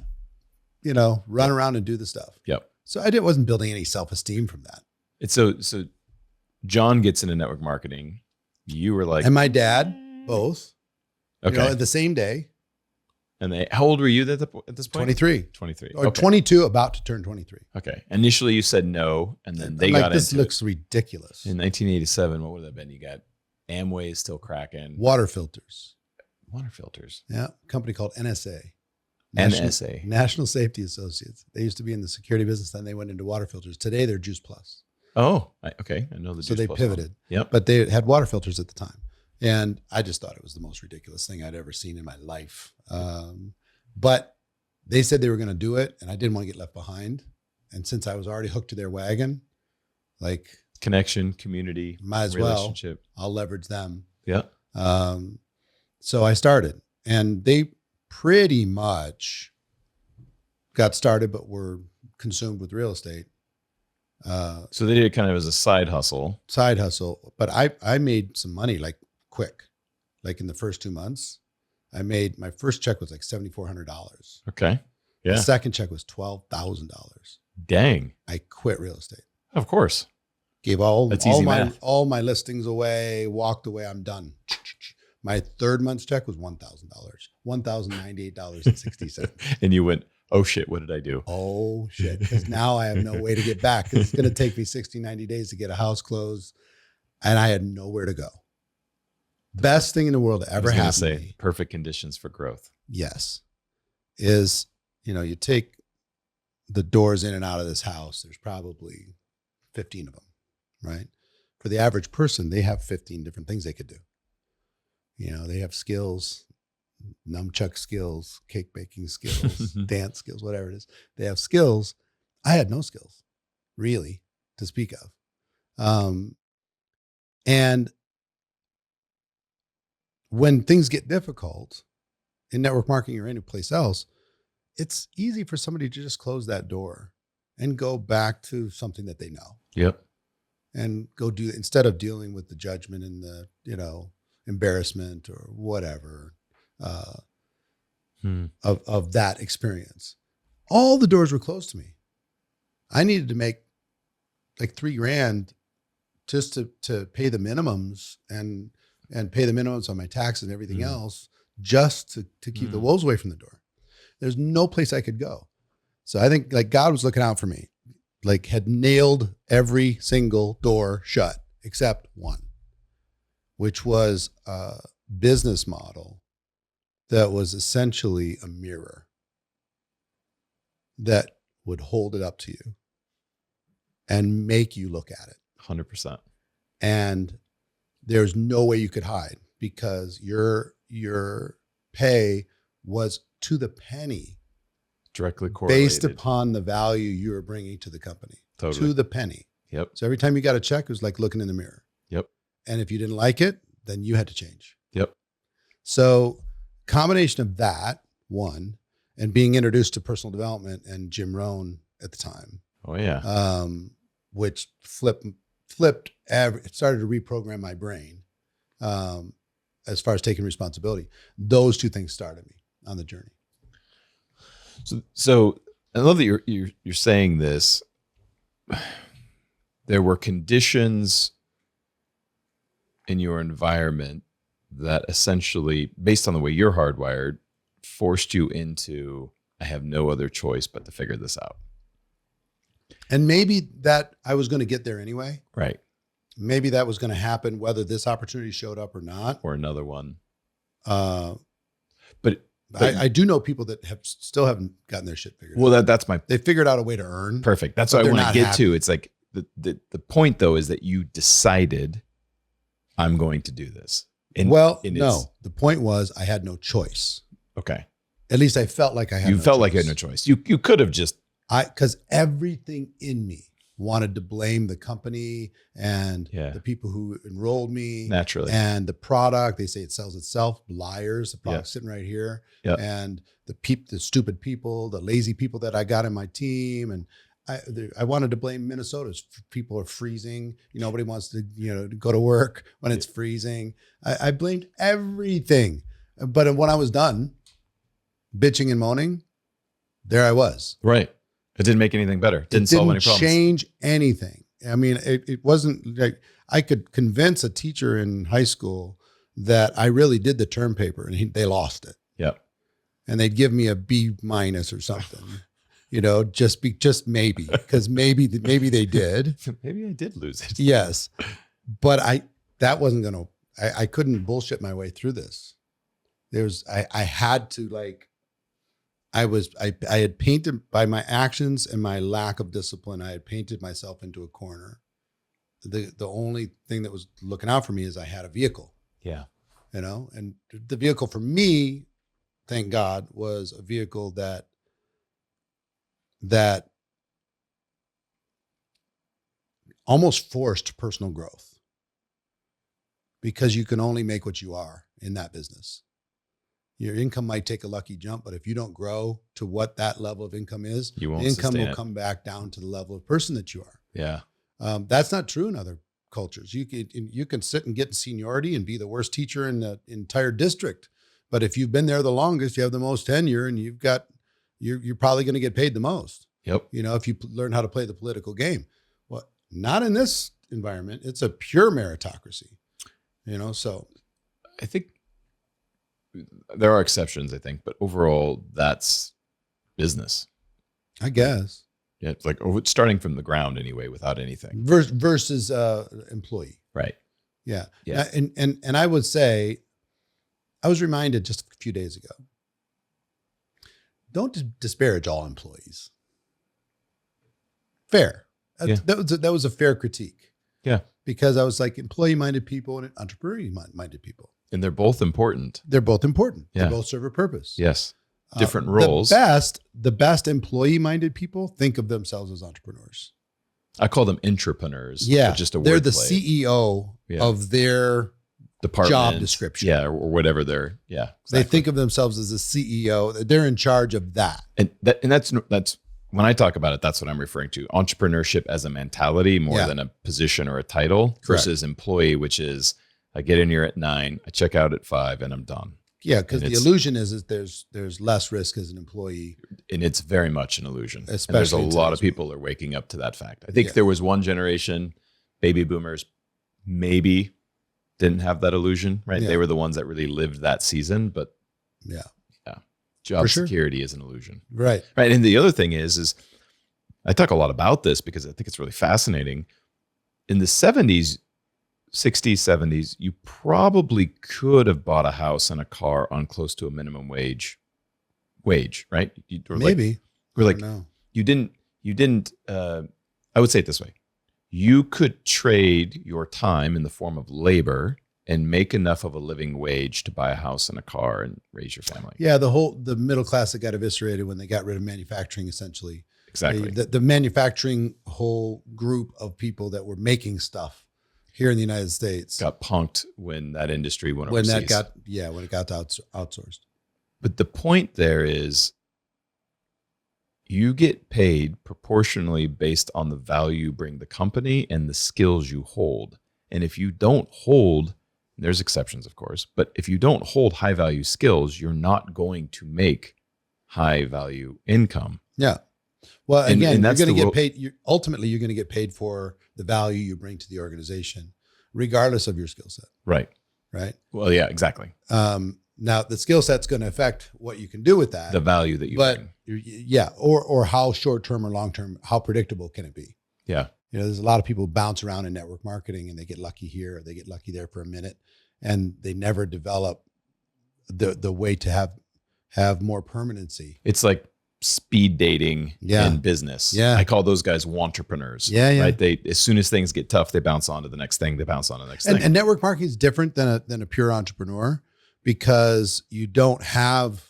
run around and do the stuff. Yep. So I wasn't building any self-esteem from that. It's so John gets into network marketing. You were like, and my dad, both. okay, at the same day. And how old were you at this point? 23. 23. Or Okay. 22, about to turn 23. Okay. Initially you said no, and then they I'm got this into looks ridiculous. In 1987, what would that have been? You got Amway is still cracking. Water filters. Water filters. Yeah. A company called NSA. NSA. National Safety Associates. They used to be in the security business, then they went into water filters. Today they're Juice Plus. Oh, okay. I know the So Juice they Plus pivoted. one. Yep. But they had water filters at the time. And I just thought it was the most ridiculous thing I'd ever seen in my life. But they said they were going to do it, and I didn't want to get left behind. And since I was already hooked to their wagon, like Connection, community, might as relationship. well, I'll leverage them. Yeah. So I started, and they pretty much got started, but were consumed with real estate. So they did it kind of as a side hustle. But I made some money like quick, like in the first 2 months. I made my first check was like $7,400. Okay. Yeah. The second check was $12,000. Dang. I quit real estate. Of course. Gave all That's easy my math. all my listings away, walked away, I'm done. My third month's check was $1,000. $1,098.60. And you went, oh shit, what did I do? Oh shit. Because now I have no way to get back. It's going to take me 60, 90 days to get a house closed. And I had nowhere to go. Best thing in the world to ever happen to me. Perfect conditions for growth. Yes. Is, you take the doors in and out of this house, there's probably 15 of them, right? For the average person, they have 15 different things they could do. They have skills, nunchuck skills, cake baking skills, dance skills, whatever it is. They have skills. I had no skills, really, to speak of. And when things get difficult in network marketing or any place else, it's easy for somebody to just close that door and go back to something that they know. Yep. And go do, instead of dealing with the judgment and the, embarrassment or whatever of that experience. All the doors were closed to me. I needed to make like $3,000 just to pay the minimums and pay the minimums on my taxes and everything else, just to keep the wolves away from the door. There's no place I could go. So I think like God was looking out for me, like had nailed every single door shut except one, which was a business model that was essentially a mirror that would hold it up to you and make you look at it. 100%. And there's no way you could hide because your pay was to the penny Directly correlated. based upon the value you were bringing to the company. Totally. To the penny. Yep. So every time you got a check, it was like looking in the mirror. Yep. And if you didn't like it, then you had to change. Yep. So combination of that, one, and being introduced to personal development and Jim Rohn at the time. Oh yeah. Which flipped it started to reprogram my brain as far as taking responsibility. Those two things started me on the journey. So I love that you're saying this. There were conditions in your environment that essentially, based on the way you're hardwired, forced you into, I have no other choice but to figure this out. And maybe that I was going to get there anyway. Right. Maybe that was going to happen, whether this opportunity showed up or not. Or another one. But I do know people that still haven't gotten their shit figured out. Well, that's my They figured out a way to earn. perfect. That's but what I they're want to not get to. happy. It's like the point though is that you decided I'm going to do this. No. The point was I had no choice. Okay. At least I felt like I had. You felt like you had no choice. You could have just. Because everything in me wanted to blame the company and the people who enrolled me. Naturally. And the product. They say it sells itself. Liars. The product's sitting right here. Yep. And the stupid people, the lazy people that I got in my team. And I wanted to blame Minnesota. People are freezing. Nobody wants to, go to work when it's freezing. I blamed everything. But when I was done bitching and moaning, there I was. Right. It didn't make anything better. Didn't solve any problems. Change anything. I mean, it wasn't like I could convince a teacher in high school that I really did the term paper and they lost it. Yep. And they'd give me a B- or something, just maybe, because maybe they did. Maybe I did lose it. Yes. But that wasn't going to, I couldn't bullshit my way through this. I had to I had painted by my actions and my lack of discipline. I had painted myself into a corner. The only thing that was looking out for me is I had a vehicle. Yeah. And the vehicle for me, thank God, was a vehicle that almost forced personal growth, because you can only make what you are in that business. Your income might take a lucky jump, but if you don't grow to what that level of income is, You won't the income sustain will it. come back down to the level of person that you are. Yeah. That's not true in other cultures. You can sit and get seniority and be the worst teacher in the entire district, but if you've been there the longest, you have the most tenure, and you're probably going to get paid the most. Yep. If you learn how to play the political game. Well, not in this environment. It's a pure meritocracy. So I think there are exceptions, but overall that's business. I guess. Yeah. It's like starting from the ground anyway, without anything. Versus employee. Right. Yeah. Yeah. And I would say, I was reminded just a few days ago, don't disparage all employees. Fair. Yeah. That was a fair critique. Yeah. Because I was like, employee-minded people and entrepreneur-minded people. And they're both important. They're both important. Yeah. They both serve a purpose. Yes. Different roles. The best employee-minded people think of themselves as entrepreneurs. I call them intrapreneurs. Yeah. Just a they're word the play. CEO of their Department, job description. Yeah. Or whatever they're, yeah. They Exactly. think of themselves as a CEO. They're in charge of that. And that's when I talk about it, that's what I'm referring to. Entrepreneurship as a mentality more than a position or a title. Correct. Versus employee, which is I get in here at 9, I check out at 5, and I'm done. Yeah, because the illusion is there's less risk as an employee. And it's very much an illusion. Especially and there's a lot of people are waking up to that fact. I think there was one generation, baby boomers, maybe didn't have that illusion, right? Yeah. They were the ones that really lived that season, but job security is an illusion. Right. Right. And the other thing is I talk a lot about this because I think it's really fascinating. In the 70s, 60s, 70s, you probably could have bought a house and a car on close to a minimum wage, right? Maybe. You didn't, I would say it this way. You could trade your time in the form of labor and make enough of a living wage to buy a house and a car and raise your family. Yeah. The middle class that got eviscerated when they got rid of manufacturing, essentially. Exactly. The manufacturing whole group of people that were making stuff here in the United States got punked when that industry went overseas. when it got outsourced. But the point there is you get paid proportionally based on the value you bring the company and the skills you hold. And if you don't hold, there's exceptions, of course, but if you don't hold high value skills, you're not going to make high value income. Yeah. Well, again, and you're going to get paid. Ultimately, you're going to get paid for the value you bring to the organization, regardless of your skill set. Right. Right. Well, yeah, exactly. Now, the skill set's going to affect what you can do with that. The value that you bring. Yeah. Or how short-term or long-term, how predictable can it be? Yeah. There's a lot of people bounce around in network marketing and they get lucky here or they get lucky there for a minute and they never develop the way to have more permanency. It's like speed dating in business. Yeah. I call those guys wantrepreneurs. Yeah, yeah. Right. They, as soon as things get tough, they bounce on to the next thing. They bounce on to the next thing. And network marketing is different than a pure entrepreneur because you don't have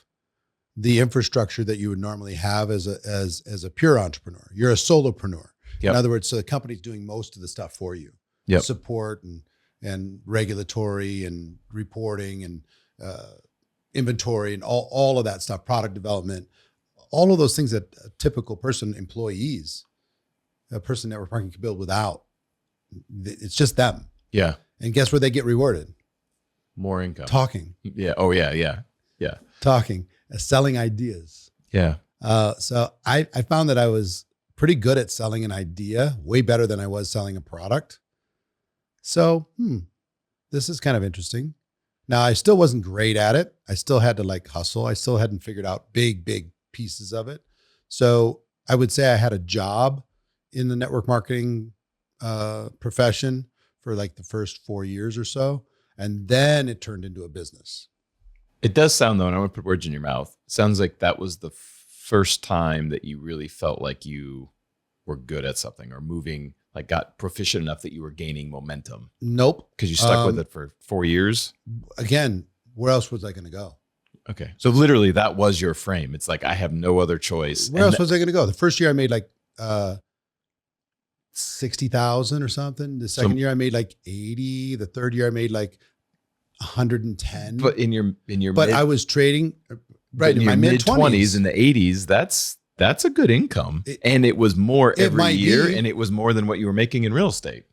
the infrastructure that you would normally have as a pure entrepreneur. You're a solopreneur. Yep. In other words, so the company's doing most of the stuff for you. Yep. Support and regulatory and reporting and inventory and all of that stuff, product development, all of those things that a typical person, employees a person network marketing can build without. It's just them. Yeah. And guess where they get rewarded? More income. Talking. Yeah. Oh yeah. Yeah. Yeah. Talking, selling ideas. Yeah. So I found that I was pretty good at selling an idea, way better than I was selling a product. So, this is kind of interesting. Now, I still wasn't great at it. I still had to like hustle. I still hadn't figured out big pieces of it. So I would say I had a job in the network marketing profession for like the first 4 years or so. And then it turned into a business. It does sound, though, and I want to put words in your mouth, it sounds like that was the first time that you really felt like you were good at something or moving, like got proficient enough that you were gaining momentum. Nope. Because you stuck with it for 4 years. Again, where else was I going to go? Okay. So literally that was your frame. It's like, I have no other choice. Where else was I going to go? The first year I made like 60,000 or something. The second year I made like 80. The third year I made like 110. But in your I was trading right in my mid 20s, in the 80s, that's a good income. And it was more every year, and it was more than what you were making in real estate.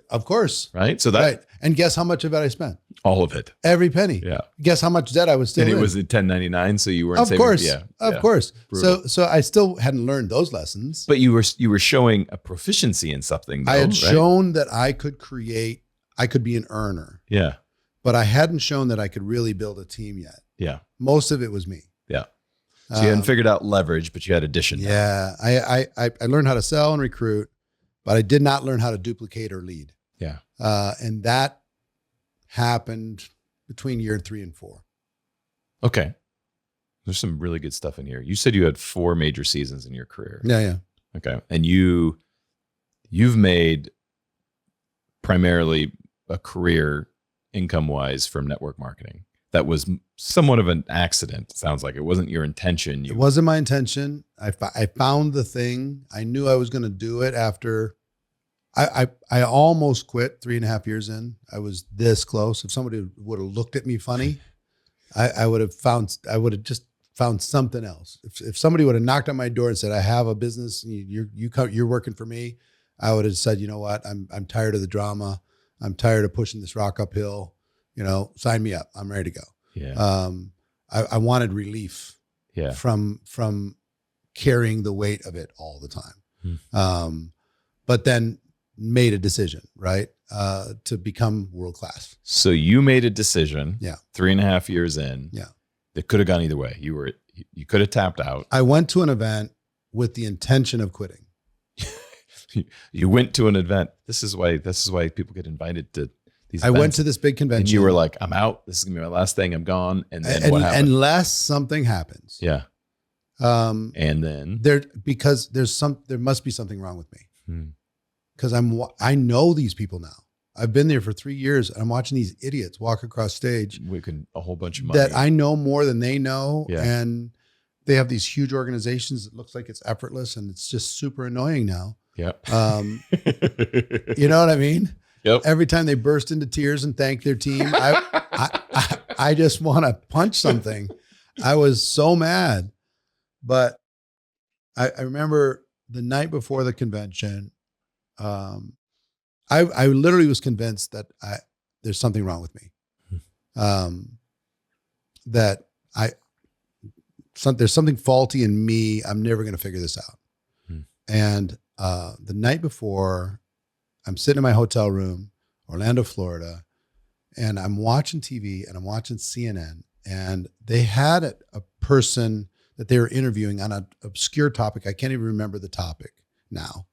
Of course. Right. So that, right. And guess how much of it I spent? All of it. Every penny. Yeah. Guess how much debt I was still in? And it was at 1099. So you weren't of saving. Course. Yeah. Of course. Brutal. So I still hadn't learned those lessons. But you were showing a proficiency in something, though, I had right? shown that I could be an earner. Yeah. But I hadn't shown that I could really build a team yet. Yeah. Most of it was me. Yeah. So you hadn't figured out leverage, but you had addition. Yeah. I learned how to sell and recruit, but I did not learn how to duplicate or lead. Yeah. And that happened between year 3 and 4. Okay. There's some really good stuff in here. You said you had 4 major seasons in your career. Yeah. Okay. And you've made primarily a career income-wise from network marketing. That was somewhat of an accident. It sounds like it wasn't your intention. It wasn't my intention. I found the thing. I knew I was going to do it after I almost quit 3.5 years in. I was this close. If somebody would have looked at me funny, I would have just found something else. If somebody would have knocked on my door and said, I have a business and you're working for me, I would have said, you know what? I'm tired of the drama. I'm tired of pushing this rock uphill. Sign me up. I'm ready to go. Yeah. I wanted relief. Yeah. From carrying the weight of it all the time. But then made a decision, right? To become world-class. So you made a decision. Yeah. 3.5 years in. Yeah. That could have gone either way. You could have tapped out. I went to an event with the intention of quitting. You went to an event. This is why people get invited to these events. I went to this big convention. And you were like, I'm out. This is gonna be my last thing. I'm gone. And then what happened? Unless something happens. Yeah. And then there must be something wrong with me. Because I know these people now. I've been there for 3 years and I'm watching these idiots walk across stage. Making a whole bunch of money. That I know more than they know. Yeah. And they have these huge organizations. It looks like it's effortless and it's just super annoying now. Yep. You know what I mean? Yep. Every time they burst into tears and thank their team, I just want to punch something. I was so mad. But I remember the night before the convention, I literally was convinced that there's something wrong with me. That there's something faulty in me. I'm never going to figure this out. And the night before, I'm sitting in my hotel room, Orlando, Florida, and I'm watching TV and I'm watching CNN, and they had a person that they were interviewing on an obscure topic. I can't even remember the topic now,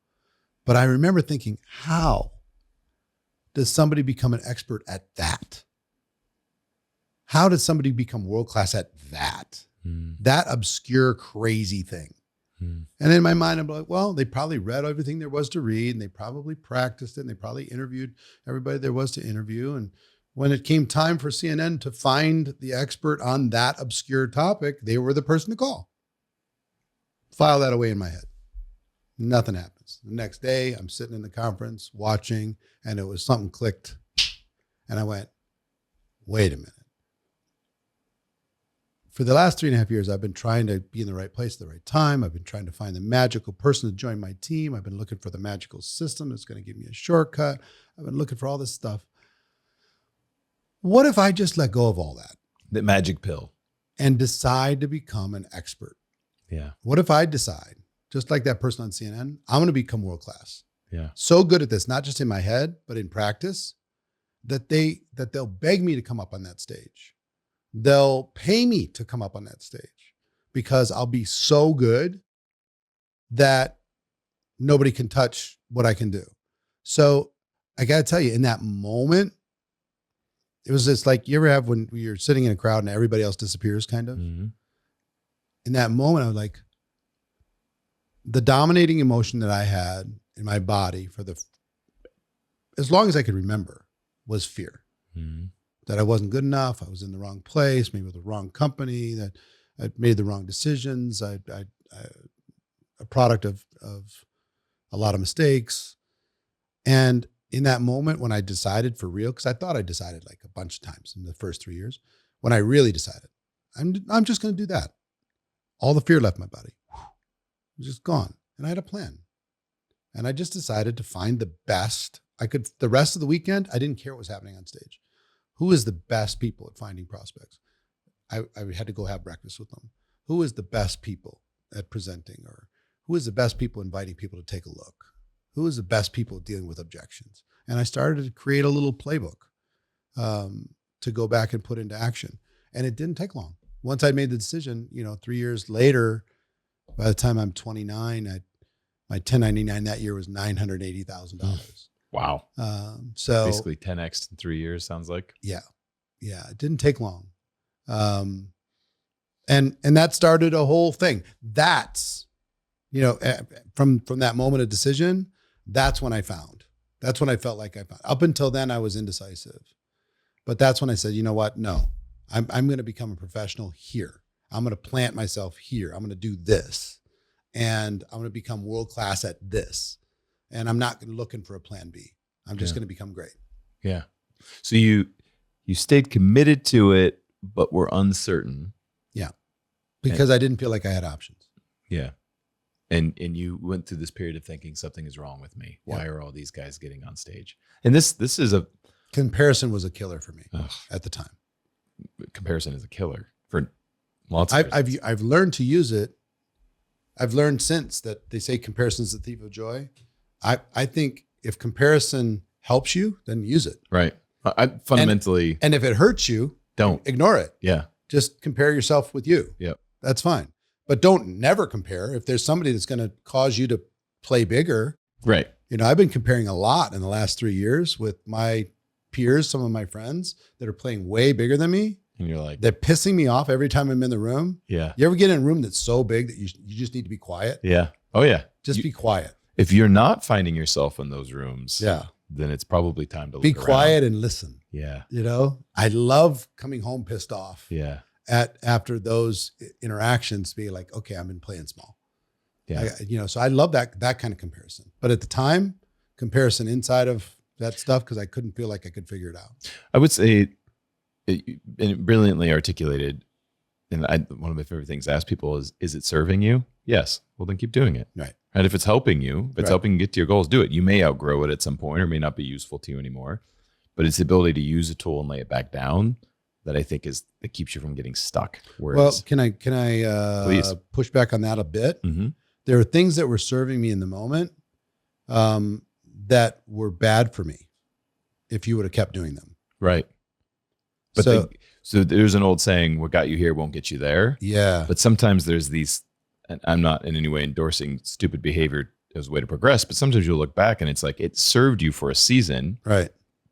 but I remember thinking, how does somebody become an expert at that? How does somebody become world-class at that? That obscure, crazy thing. And in my mind, I'm like, well, they probably read everything there was to read, and they probably practiced it, and they probably interviewed everybody there was to interview. And when it came time for CNN to find the expert on that obscure topic, they were the person to call. File that away in my head. Nothing happens. The next day, I'm sitting in the conference watching, and it was something clicked. And I went, wait a minute. for the last 3.5 years, I've been trying to be in the right place at the right time. I've been trying to find the magical person to join my team. I've been looking for the magical system that's going to give me a shortcut. I've been looking for all this stuff. What if I just let go of all that? The magic pill. And decide to become an expert? Yeah. What if I decide, just like that person on CNN, I'm going to become world class. Yeah. So good at this, not just in my head, but in practice, that they'll beg me to come up on that stage. They'll pay me to come up on that stage because I'll be so good that nobody can touch what I can do. So I got to tell you, in that moment, it was just like, you ever have when you're sitting in a crowd and everybody else disappears kind of? Mm-hmm. In that moment, I was like, the dominating emotion that I had in my body as long as I could remember was fear. Mm-hmm. That I wasn't good enough. I was in the wrong place, maybe with the wrong company, that I'd made the wrong decisions. I a product of a lot of mistakes. And in that moment when I decided for real, because I thought I decided like a bunch of times in the first 3 years, when I really decided, I'm just going to do that. All the fear left my body. It was just gone. And I had a plan. And I just decided to find the best I could. The rest of the weekend, I didn't care what was happening on stage. Who is the best people at finding prospects? I had to go have breakfast with them. Who is the best people at presenting? Or who is the best people inviting people to take a look? Who is the best people dealing with objections? And I started to create a little playbook to go back and put into action. And it didn't take long. Once I made the decision, 3 years later, by the time I'm 29, my 1099 that year was $980,000. Wow. So basically 10x in 3 years, sounds like. Yeah. It didn't take long. And that started a whole thing. That's, from that moment of decision, that's when I felt like I found. Up until then, I was indecisive, but that's when I said, you know what? No, I'm going to become a professional here. I'm going to plant myself here. I'm going to do this, and I'm going to become world-class at this. And I'm not looking for a plan B. I'm just going to become great. Yeah. So you stayed committed to it, but were uncertain. Yeah. Because I didn't feel like I had options. Yeah. And you went through this period of thinking something is wrong with me. Why are all these guys getting on stage? And this is a comparison was a killer for me at the time. Comparison is a killer for lots of reasons. I've learned to use it. I've learned since that they say comparison is the thief of joy. I think if comparison helps you, then use it. Right. I fundamentally. And if it hurts you, don't ignore it. Yeah. Just compare yourself with you. Yep. That's fine. But don't never compare. If there's somebody that's going to cause you to play bigger. Right. I've been comparing a lot in the last 3 years with my peers, some of my friends that are playing way bigger than me. And you're like, they're pissing me off every time I'm in the room. Yeah. You ever get in a room that's so big that you just need to be quiet? Yeah. Oh yeah. Just be quiet. If you're not finding yourself in those rooms, then it's probably time to be look quiet around. and listen. Yeah. I love coming home pissed off. Yeah. After those interactions, be like, okay, I'm in playing small. Yeah. So I love that kind of comparison. But at the time, comparison inside of that stuff, because I couldn't feel like I could figure it out. I would say, and brilliantly articulated, and one of my favorite things to ask people is it serving you? Yes. Well, then keep doing it. Right. And if it's helping you, if it's helping you get to your goals, do it. You may outgrow it at some point or may not be useful to you anymore, but it's the ability to use a tool and lay it back down that I think that keeps you from getting stuck. Well, can I please push back on that a bit? Mm-hmm. There are things that were serving me in the moment that were bad for me if you would have kept doing them. Right. But so there's an old saying, what got you here won't get you there. Yeah. But sometimes there's these, and I'm not in any way endorsing stupid behavior as a way to progress, but sometimes you'll look back and it's like it served you for a season. Right.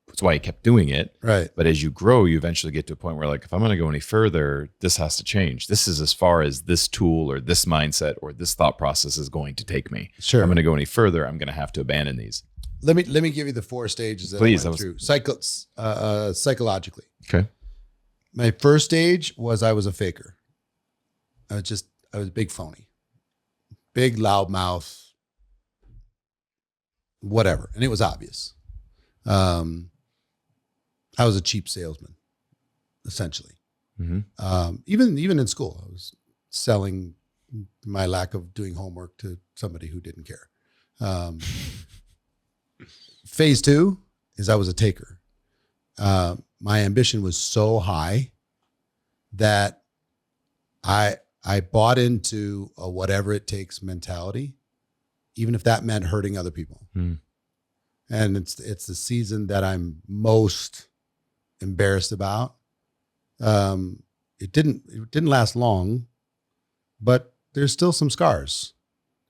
That's why you kept doing it. Right. But as you grow, you eventually get to a point where like, if I'm going to go any further, this has to change. This is as far as this tool or this mindset or this thought process is going to take me. Sure. If I'm going to go any further, I'm going to have to abandon these. Let me give you the 4 stages that Please, I went through psychologically. Okay. My first stage was I was a faker. I was a big phony, big loudmouth, whatever. And it was obvious. I was a cheap salesman, essentially. Even in school, I was selling my lack of doing homework to somebody who didn't care. Phase 2 is I was a taker. My ambition was so high that I bought into a whatever it takes mentality, even if that meant hurting other people. And it's the season that I'm most embarrassed about. It didn't last long, but there's still some scars,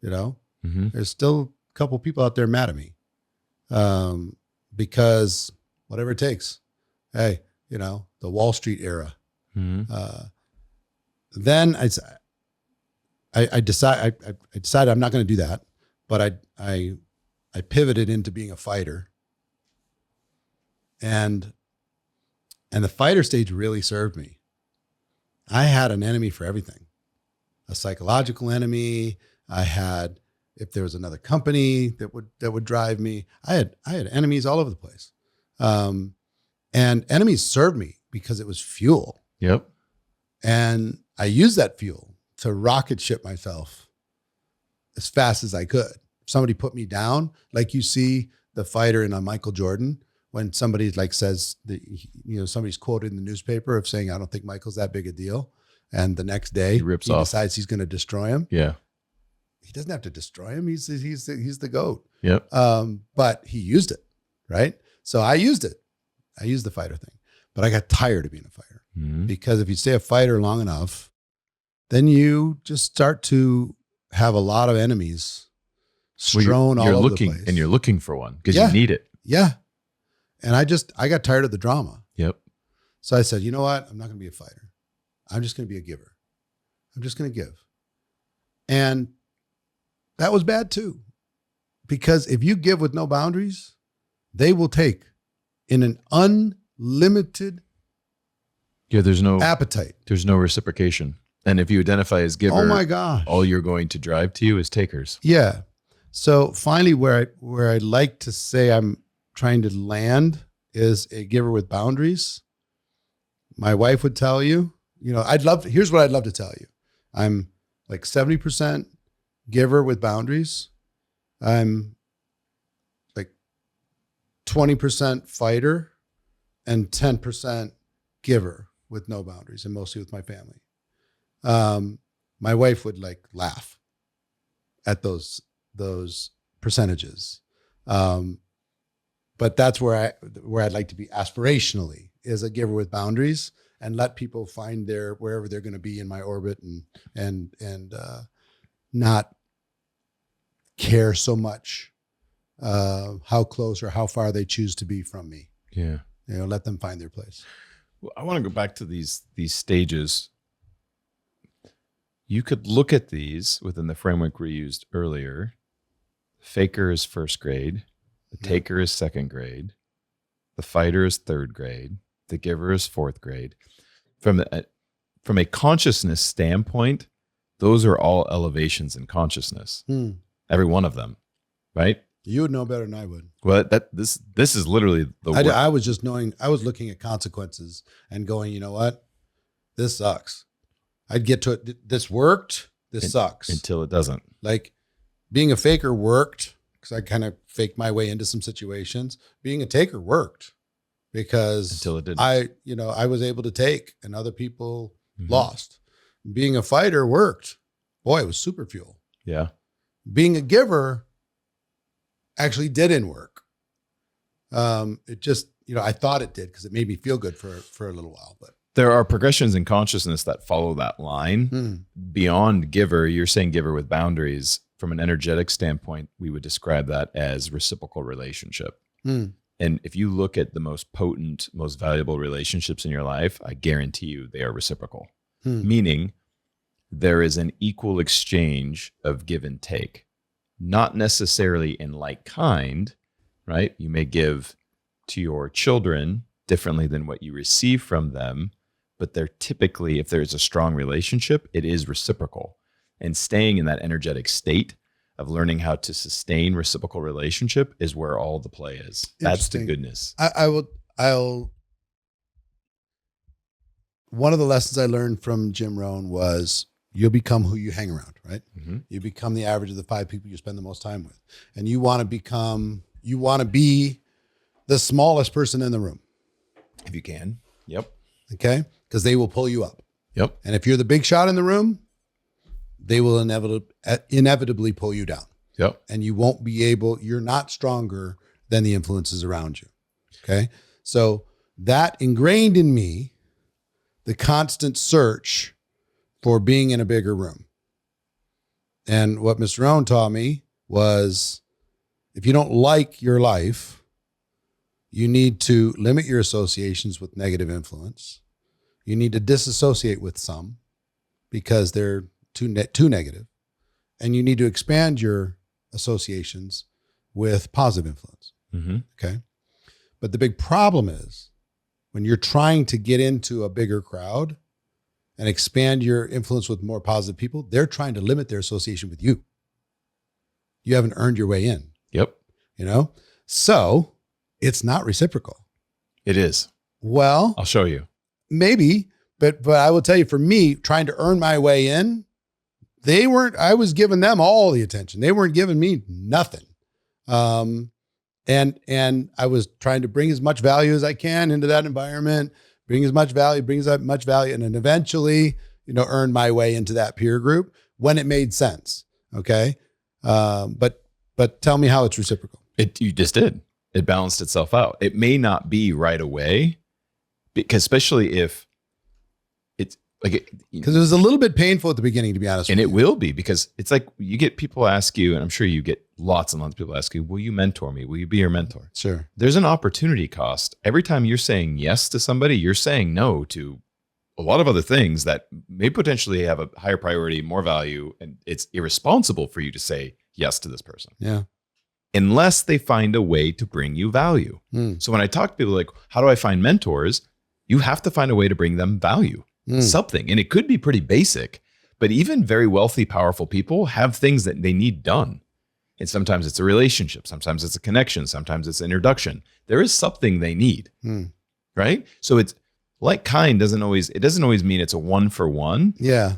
you know. There's still a couple people out there mad at me, because whatever it takes. Hey, you know, the Wall Street era. Then I decided I'm not going to do that, but I pivoted into being a fighter, and the fighter stage really served me. I had an enemy for everything, a psychological enemy. I had, if there was another company that would drive me, I had enemies all over the place. And enemies served me because it was fuel. Yep. And I used that fuel to rocket ship myself as fast as I could. If somebody put me down, like you see the fighter in a Michael Jordan, when somebody like says that, you know, somebody's quoted in the newspaper of saying, I don't think Michael's that big a deal. And the next day he decides he's going to destroy him. Yeah. He doesn't have to destroy him. He's the GOAT. Yep. But he used it. Right. So I used it. I used the fighter thing, but I got tired of being a fighter, because if you stay a fighter long enough, then you just start to have a lot of enemies strewn all over the place. And you're looking for one because you need it. Yeah. And I got tired of the drama. Yep. So I said, you know what? I'm not going to be a fighter. I'm just going to be a giver. I'm just going to give. And that was bad too, because if you give with no boundaries, they will take in an unlimited there's no appetite. There's no reciprocation. And if you identify as giver, oh my gosh, all you're going to drive to you is takers. Yeah. So finally, where I like to say I'm trying to land is a giver with boundaries. My wife would tell you, you know, here's what I'd love to tell you. I'm like 70% giver with boundaries. I'm like 20% fighter and 10% giver with no boundaries, and mostly with my family. My wife would like laugh at those percentages. But that's where I'd like to be aspirationally, is a giver with boundaries, and let people find wherever they're going to be in my orbit, and not care so much how close or how far they choose to be from me. Yeah. You know, let them find their place. Well, I want to go back to these stages. You could look at these within the framework we used earlier. Faker is first grade. The taker is second grade. The fighter is third grade. The giver is fourth grade. From a consciousness standpoint, those are all elevations in consciousness. Every one of them, right? You would know better than I would. Well, this is literally the word. I was just knowing, I was looking at consequences and going, you know what? This sucks. I'd get to it. This worked. This sucks. Until it doesn't. Like being a faker worked because I kind of faked my way into some situations. Being a taker worked because until it didn't. I was able to take and other people lost. Being a fighter worked. Boy, it was super fuel. Yeah. Being a giver actually didn't work. It just, I thought it did because it made me feel good for a little while, but there are progressions in consciousness that follow that line. Beyond giver, you're saying giver with boundaries. From an energetic standpoint, we would describe that as reciprocal relationship. And if you look at the most potent, most valuable relationships in your life, I guarantee you they are reciprocal. Meaning there is an equal exchange of give and take. Not necessarily in like kind, right? You may give to your children differently than what you receive from them, but they're typically, if there's a strong relationship, it is reciprocal. And staying in that energetic state of learning how to sustain reciprocal relationship is where all the play is. That's the goodness. one of the lessons I learned from Jim Rohn was you'll become who you hang around, right? Mm-hmm. You become the average of the 5 people you spend the most time with. And you want to be the smallest person in the room. If you can. Yep. Okay. Because they will pull you up. Yep. And if you're the big shot in the room, they will inevitably pull you down. Yep. And you're not stronger than the influences around you. Okay. So that ingrained in me the constant search for being in a bigger room. And what Mr. Rohn taught me was if you don't like your life, you need to limit your associations with negative influence. You need to disassociate with some because they're too negative. And you need to expand your associations with positive influence. Mm-hmm. Okay. But the big problem is when you're trying to get into a bigger crowd and expand your influence with more positive people, they're trying to limit their association with you. You haven't earned your way in. Yep. So it's not reciprocal. It is. Well, I'll show you. Maybe, but I will tell you, for me, trying to earn my way in, I was giving them all the attention. They weren't giving me nothing. And I was trying to bring as much value as I can into that environment, bring as much value, and then eventually, earn my way into that peer group when it made sense. Okay. But tell me how it's reciprocal. You just did. It balanced itself out. It may not be right away, because especially if it's like, because it was a little bit painful at the beginning, to be honest. And it will be, because it's like you get people ask you, and I'm sure you get lots and lots of people ask you, will you mentor me? Will you be your mentor? Sure. There's an opportunity cost. Every time you're saying yes to somebody, you're saying no to a lot of other things that may potentially have a higher priority, more value, and it's irresponsible for you to say yes to this person. Yeah. Unless they find a way to bring you value. So when I talk to people like, how do I find mentors? You have to find a way to bring them value, something. And it could be pretty basic, but even very wealthy, powerful people have things that they need done. And sometimes it's a relationship. Sometimes it's a connection. Sometimes it's an introduction. There is something they need, right? So it's like kind doesn't always mean it's a 1-for-1. Yeah.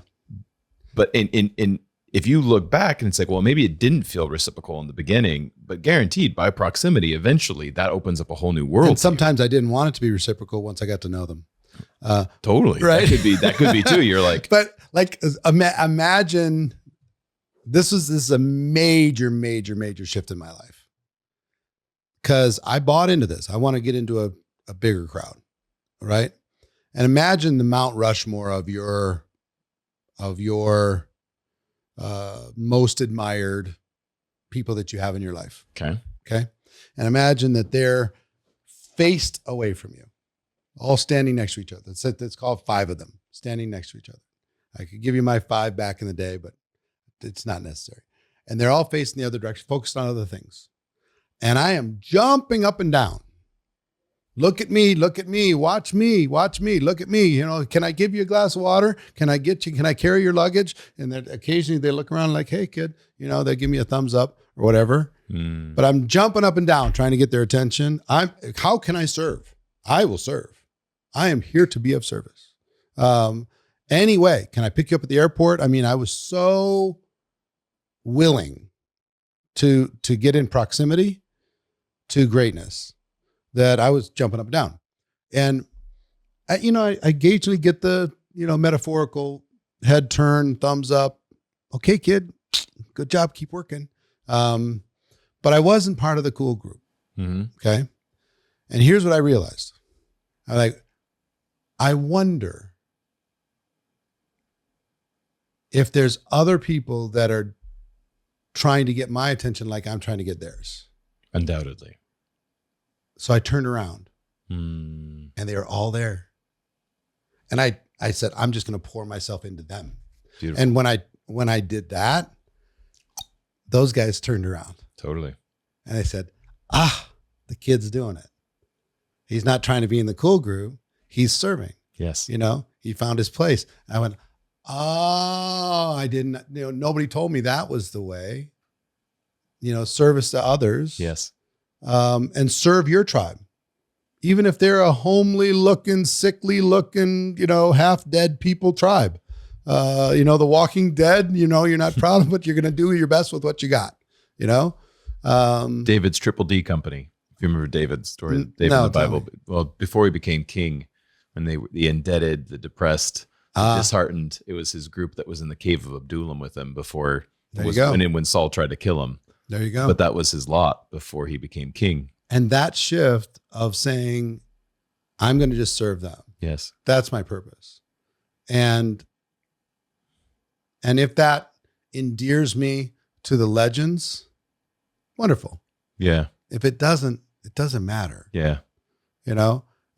But if you look back and it's like, well, maybe it didn't feel reciprocal in the beginning, but guaranteed by proximity, eventually that opens up a whole new world. And sometimes I didn't want it to be reciprocal once I got to know them. Totally. Right. That could be too. You're like, but like, imagine this is a major, major, major shift in my life. Cause I bought into this. I want to get into a bigger crowd. Right. And imagine the Mount Rushmore of your most admired people that you have in your life. Okay. And imagine that they're faced away from you, all standing next to each other. It's called 5 of them standing next to each other. I could give you my 5 back in the day, but it's not necessary. And they're all facing the other direction, focused on other things. And I am jumping up and down. Look at me, watch me, look at me. Can I give you a glass of water? Can I carry your luggage? And then occasionally they look around like, hey kid, they give me a thumbs up or whatever. But I'm jumping up and down trying to get their attention. How can I serve? I will serve. I am here to be of service. Anyway, can I pick you up at the airport? I mean, I was so willing to get in proximity to greatness that I was jumping up and down. And I occasionally get the, metaphorical head turn, thumbs up. Okay, kid, good job. Keep working. But I wasn't part of the cool group. Okay. And here's what I realized. I wonder if there's other people that are trying to get my attention like I'm trying to get theirs. Undoubtedly. So I turned around and they were all there. And I said, I'm just going to pour myself into them. Beautiful. And when I did that, those guys turned around. Totally. And I said, the kid's doing it. He's not trying to be in the cool group. He's serving. Yes. He found his place. I went, I didn't, nobody told me that was the way, service to others. Yes. And serve your tribe. even if they're a homely looking, sickly looking, half dead people tribe. The Walking Dead, you're not proud of it. You're going to do your best with what you got, David's Triple D Company. If you remember David's story, David in the Bible. Well, before he became king, when the indebted, the depressed, the disheartened, it was his group that was in the cave of Adullam with him before. When Saul tried to kill him. There you go. But that was his lot before he became king. And that shift of saying, I'm going to just serve them. Yes. That's my purpose. And if that endears me to the legends, wonderful. Yeah. If it doesn't, it doesn't matter. Yeah.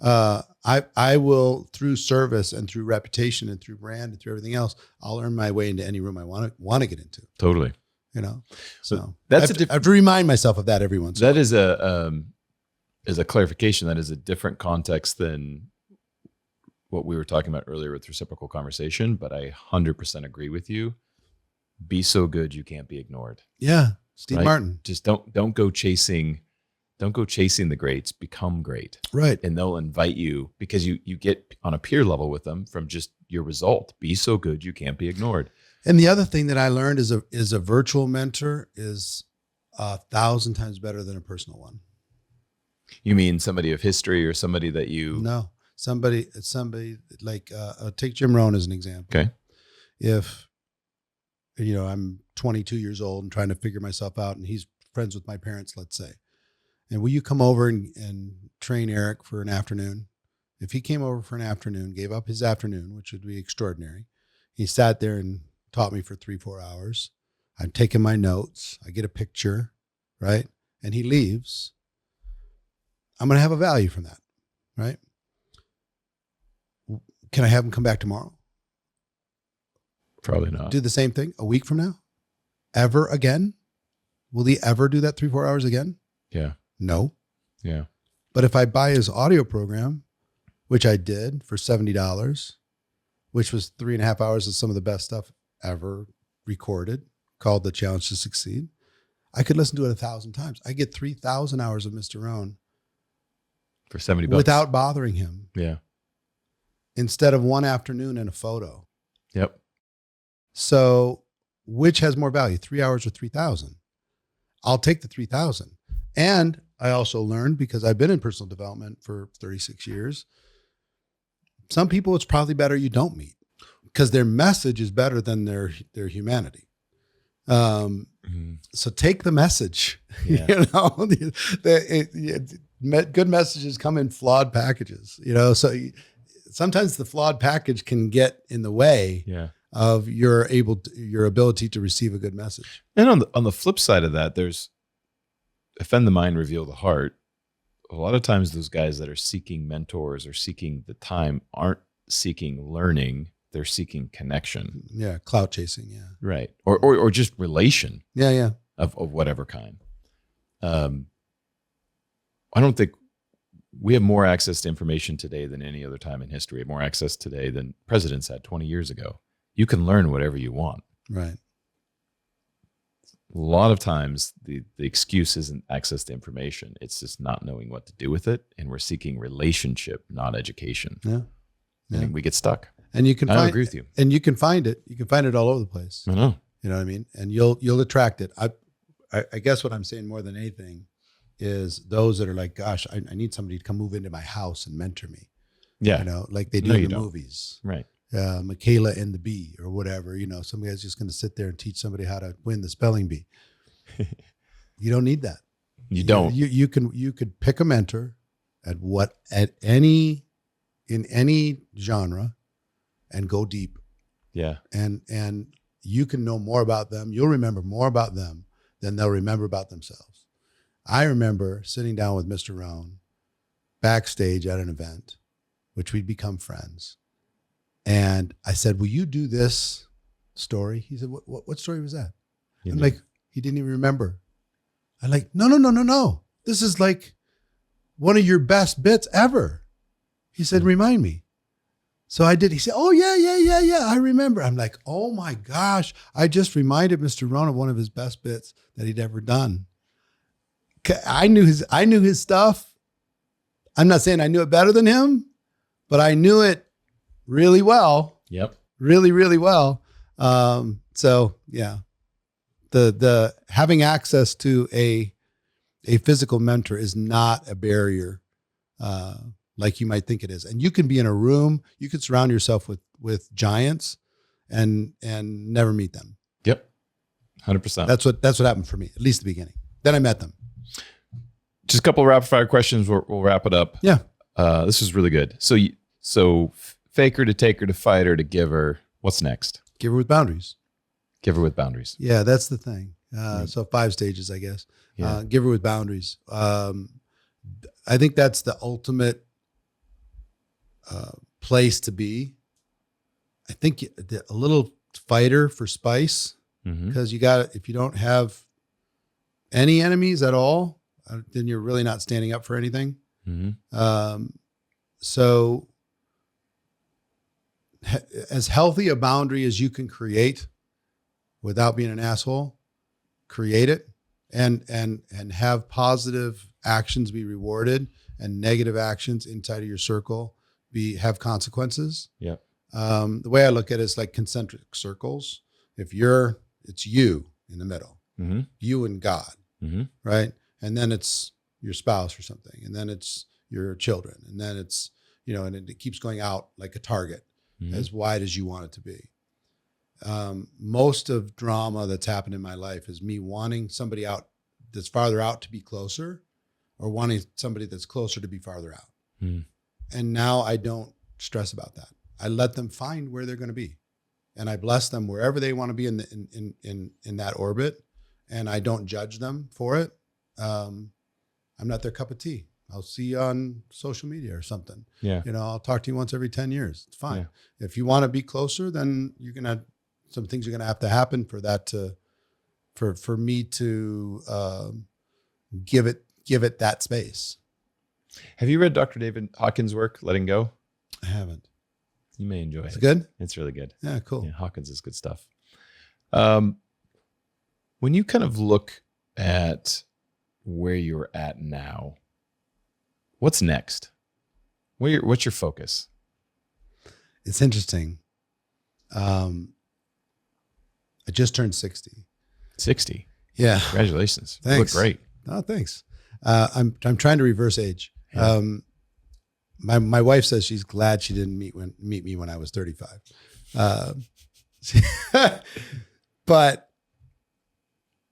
I will, through service and through reputation and through brand and through everything else, I'll earn my way into any room I want to get into. Totally. So that's I have to remind myself of that every once in a while. That is a clarification. That is a different context than what we were talking about earlier with reciprocal conversation, but I 100% agree with you. Be so good you can't be ignored. Yeah. Steve right? Martin. Just don't go chasing the greats, become great. Right. And they'll invite you because you get on a peer level with them from just your result. Be so good you can't be ignored. And the other thing that I learned is a virtual mentor is 1,000 times better than a personal one. You mean somebody of history or somebody that you... No, somebody like, take Jim Rohn as an example. Okay. If, I'm 22 years old and trying to figure myself out and he's friends with my parents, let's say, and will you come over and train Eric for an afternoon? If he came over for an afternoon, gave up his afternoon, which would be extraordinary. He sat there and taught me for 3-4 hours. I'm taking my notes. I get a picture, right? And he leaves. I'm going to have a value from that, right? Can I have him come back tomorrow? Probably not. Do the same thing a week from now? Ever again? Will he ever do that 3-4 hours again? Yeah. No. Yeah. But if I buy his audio program, which I did for $70, which was 3.5 hours of some of the best stuff ever recorded, called The Challenge to Succeed, I could listen to it 1,000 times. I get 3,000 hours of Mr. Rohn for $70 without bothering him. Yeah. Instead of one afternoon and a photo. Yep. So which has more value, 3 hours or 3,000? I'll take the 3,000. And I also learned, because I've been in personal development for 36 years, some people it's probably better you don't meet because their message is better than their humanity. So take the message. Yeah. Good messages come in flawed packages. So sometimes the flawed package can get in the way of your ability to receive a good message. And on the flip side of that, there's offend the mind, reveal the heart. A lot of times those guys that are seeking mentors or seeking the time aren't seeking learning. They're seeking connection. Yeah. Clout chasing. Yeah. Right. Or just relation. Yeah. Yeah. Of whatever kind. I don't think we have more access to information today than any other time in history. More access today than presidents had 20 years ago. You can learn whatever you want. Right. A lot of times the excuse isn't access to information. It's just not knowing what to do with it. And we're seeking relationship, not education. Yeah. And we get stuck. And you can I agree with you. And you can find it. You can find it all over the place. I know. You know what I mean? And you'll attract it. I guess what I'm saying more than anything is those that are like, gosh, I need somebody to come move into my house and mentor me. Yeah. Like they do in the movies. Right. Michaela and the Bee or whatever, some guy's just going to sit there and teach somebody how to win the spelling bee. You don't need that. You don't. You could pick a mentor in any genre and go deep. Yeah. And you can know more about them. You'll remember more about them than they'll remember about themselves. I remember sitting down with Mr. Rohn backstage at an event, which we'd become friends. And I said, will you do this story? He said, what story was that? I'm like, he didn't even remember. I'm like, no. This is like one of your best bits ever. He said, remind me. So I did. He said, oh, yeah. I remember. I'm like, oh my gosh. I just reminded Mr. Rohn of one of his best bits that he'd ever done. I knew his stuff. I'm not saying I knew it better than him, but I knew it really well. Yep. Really, really well. So yeah, the having access to a physical mentor is not a barrier, like you might think it is. And you can be in a room, you can surround yourself with giants and never meet them. Yep. 100%. That's what happened for me, at least the beginning. Then I met them. Just a couple of rapid fire questions. We'll wrap it up. Yeah. This is really good. So faker to taker to fighter to giver. What's next? Giver with boundaries. Giver with boundaries. Yeah, that's the thing. So 5 stages, I guess. Yeah. Giver with boundaries. I think that's the ultimate place to be. I think a little fighter for spice, because if you don't have any enemies at all, then you're really not standing up for anything. So as healthy a boundary as you can create without being an asshole, create it and have positive actions be rewarded and negative actions inside of your circle have consequences. Yeah. The way I look at it is like concentric circles. It's you in the middle, you and God, right? And then it's your spouse or something. And then it's your children. And then it's, and it keeps going out like a target as wide as you want it to be. Most of drama that's happened in my life is me wanting somebody out that's farther out to be closer, or wanting somebody that's closer to be farther out. And now I don't stress about that. I let them find where they're going to be, and I bless them wherever they want to be in that orbit. And I don't judge them for it. I'm not their cup of tea. I'll see you on social media or something. Yeah. I'll talk to you once every 10 years. It's fine. Yeah. If you want to be closer, then some things are going to have to happen for that for me to give it that space. Have you read Dr. David Hawkins' work, Letting Go? I haven't. You may enjoy it. It's good? It's really good. Yeah, cool. Yeah, Hawkins is good stuff. When you kind of look at where you're at now, what's next? What's your focus? It's interesting. I just turned 60. 60. Yeah. Congratulations. Thanks. You look great. Oh, thanks. I'm trying to reverse age. Yeah. My wife says she's glad she didn't meet me when I was 35. But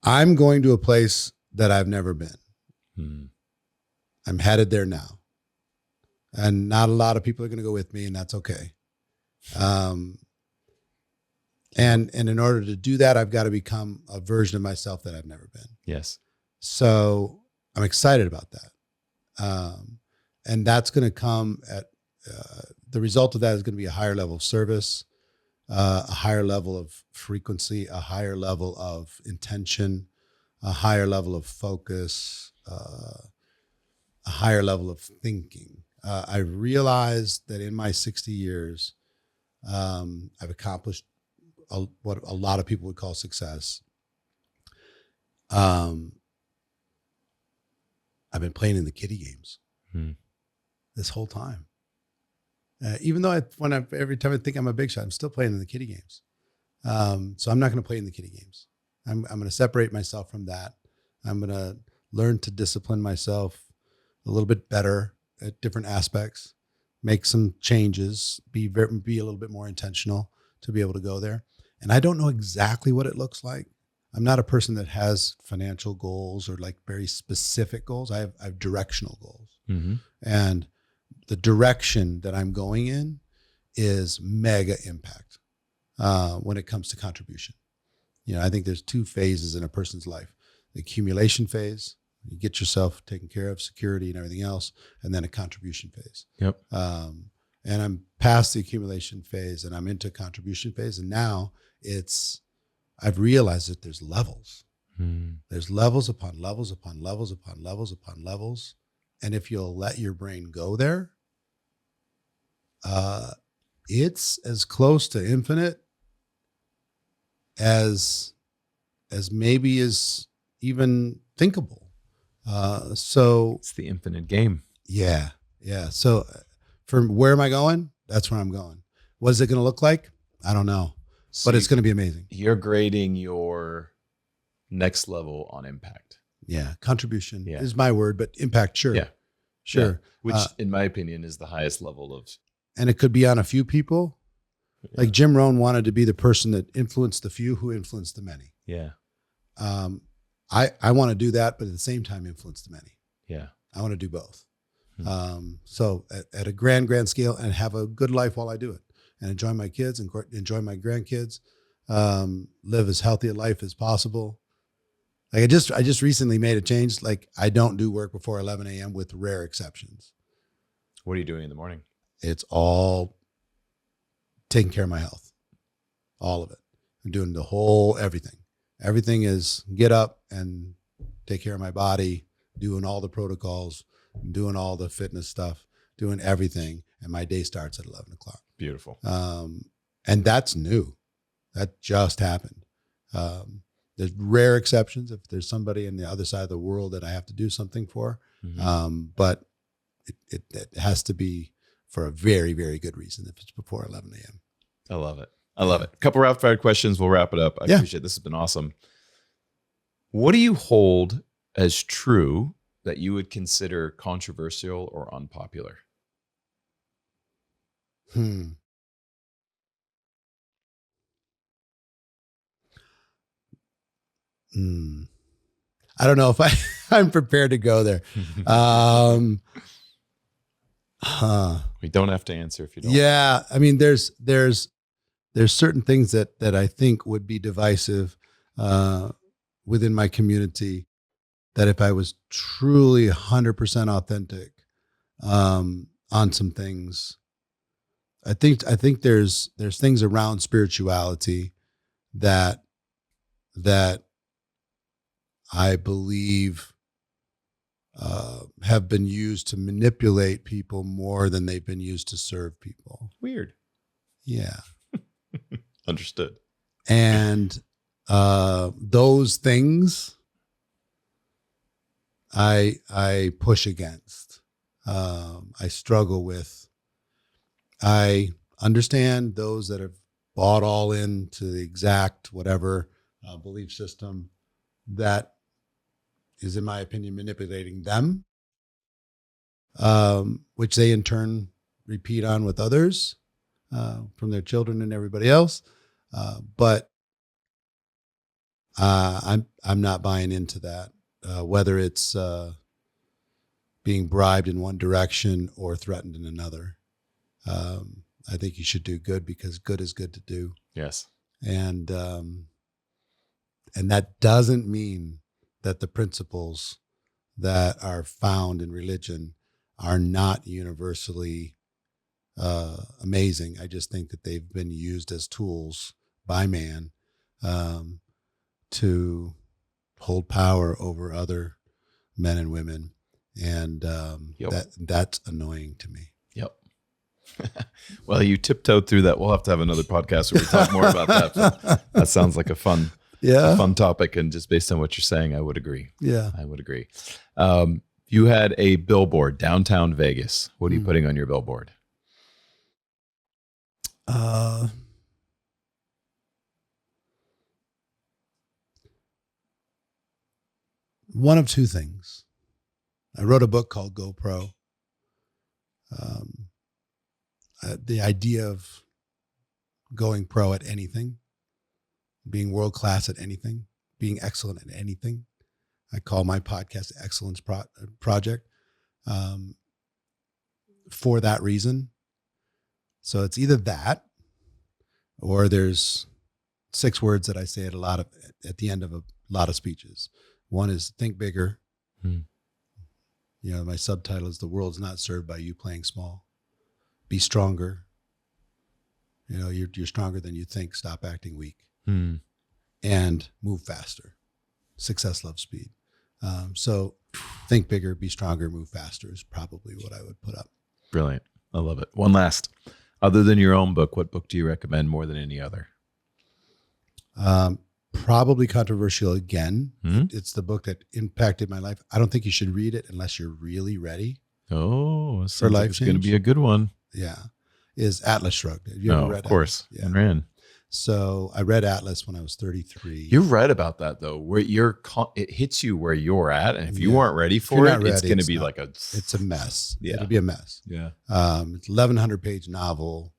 I'm going to a place that I've never been. I'm headed there now. And not a lot of people are going to go with me, and that's okay. And in order to do that, I've got to become a version of myself that I've never been. Yes. So I'm excited about that. And that's going to come at, the result of that is going to be a higher level of service, a higher level of frequency, a higher level of intention, a higher level of focus, a higher level of thinking. I realized that in my 60 years, I've accomplished what a lot of people would call success. I've been playing in the kiddie games this whole time. Even though every time I think I'm a big shot, I'm still playing in the kiddie games. So I'm not going to play in the kiddie games. I'm going to separate myself from that. I'm going to learn to discipline myself a little bit better at different aspects, make some changes, be a little bit more intentional to be able to go there. And I don't know exactly what it looks like. I'm not a person that has financial goals or like very specific goals. I have directional goals. And the direction that I'm going in is mega impact when it comes to contribution. I think there's 2 phases in a person's life: the accumulation phase, you get yourself taken care of, security and everything else, and then a contribution phase. Yep. And I'm past the accumulation phase and I'm into contribution phase. And now I've realized that there's levels. There's levels upon levels upon levels upon levels upon levels. And if you'll let your brain go there, it's as close to infinite as maybe is even thinkable. So it's the infinite game. Yeah, Yeah. So from where am I going? That's where I'm going. What is it going to look like? I don't know, So but it's going to be amazing. you're grading your next level on impact. Yeah. Contribution Yeah. is my word, but impact. Sure. Yeah. Sure. Yeah. Which in my opinion is the highest level of. And it could be on a few people. Yeah. Like Jim Rohn wanted to be the person that influenced the few who influenced the many. Yeah. I want to do that, but at the same time influence the many. Yeah. I want to do both. So at a grand scale, and have a good life while I do it, and enjoy my kids and enjoy my grandkids, live as healthy a life as possible. Like I just recently made a change. Like I don't do work before 11 a.m. with rare exceptions. What are you doing in the morning? It's all taking care of my health, all of it. I'm doing the whole everything. Everything is get up and take care of my body, doing all the protocols, doing all the fitness stuff, doing everything. And my day starts at 11 o'clock. Beautiful. And that's new. That just happened. There's rare exceptions if there's somebody in the other side of the world that I have to do something for. But it has to be for a very, very good reason if it's before 11 a.m. I love it. I love it. A couple rapid fire questions. We'll wrap it up. I appreciate it. This has been awesome. What do you hold as true that you would consider controversial or unpopular? I don't know if I'm prepared to go there. We don't have to answer if you don't. Yeah. I mean, there's certain things that I think would be divisive within my community that if I was truly 100% authentic on some things, I think there's things around spirituality that I believe have been used to manipulate people more than they've been used to serve people. Weird. Yeah. Understood. And those things I push against. I struggle with. I understand those that have bought all into the exact whatever belief system that is, in my opinion, manipulating them, which they in turn repeat on with others from their children and everybody else. But I'm not buying into that, whether it's being bribed in one direction or threatened in another. I think you should do good because good is good to do. Yes. And that doesn't mean that the principles that are found in religion are not universally amazing. I just think that they've been used as tools by man to hold power over other men and women. And that's annoying to me. Yep. Well, you tiptoed through that. We'll have to have another podcast where we talk more about that. But that sounds like a fun topic. And just based on what you're saying, I would agree. Yeah. I would agree. You had a billboard downtown Vegas. What are you putting on your billboard? One of two things. I wrote a book called GoPro. The idea of going pro at anything, being world class at anything, being excellent at anything. I call my podcast Excellence Project for that reason. So it's either that, or there's 6 words that I say at the end of a lot of speeches. One is think bigger. You know, my subtitle is "The world's not served by you playing small." Be stronger. You know, you're stronger than you think. Stop acting weak. And move faster. Success loves speed. So think bigger, be stronger, move faster is probably what I would put up. Brilliant. I love it. One last, other than your own book, what book do you recommend more than any other? Probably controversial again. It's the book that impacted my life. I don't think you should read it unless you're really ready. Oh, For sounds like life it's going to change? be a good one. Yeah. Is Atlas Shrugged. Have you ever Oh, read of course. Atlas? Yeah. And Rand. So I read Atlas when I was 33. You're right about that though. Where it hits you where you're at, and if you Yeah. weren't ready If you're for it, not it's ready, going to it's be not. like a. It's a mess. Yeah. It'll be a mess. Yeah. It's 1,100-page novel.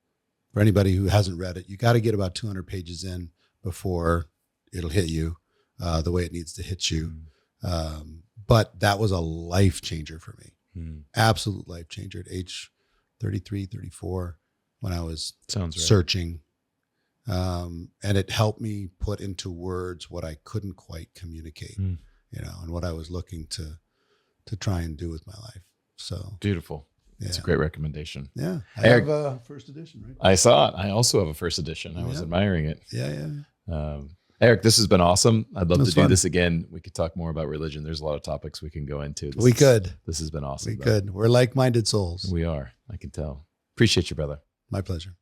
For anybody who hasn't read it, you got to get about 200 pages in before it'll hit you the way it needs to hit you. But that was a life changer for me. Absolute life changer at age 33, 34, when I was Sounds right. searching. And it helped me put into words what I couldn't quite communicate, and what I was looking to try and do with my life. So Beautiful. It's a great recommendation. Yeah. I Eric, have a first edition, right? I saw it. I also have a first edition. I was admiring it. Yeah. Eric, this has been awesome. I'd love to do fun. this again. We could talk more about religion. There's a lot of topics we can go into. We could. This has been awesome. We could. We're like-minded souls. We are. I can tell. Appreciate you, brother. My pleasure.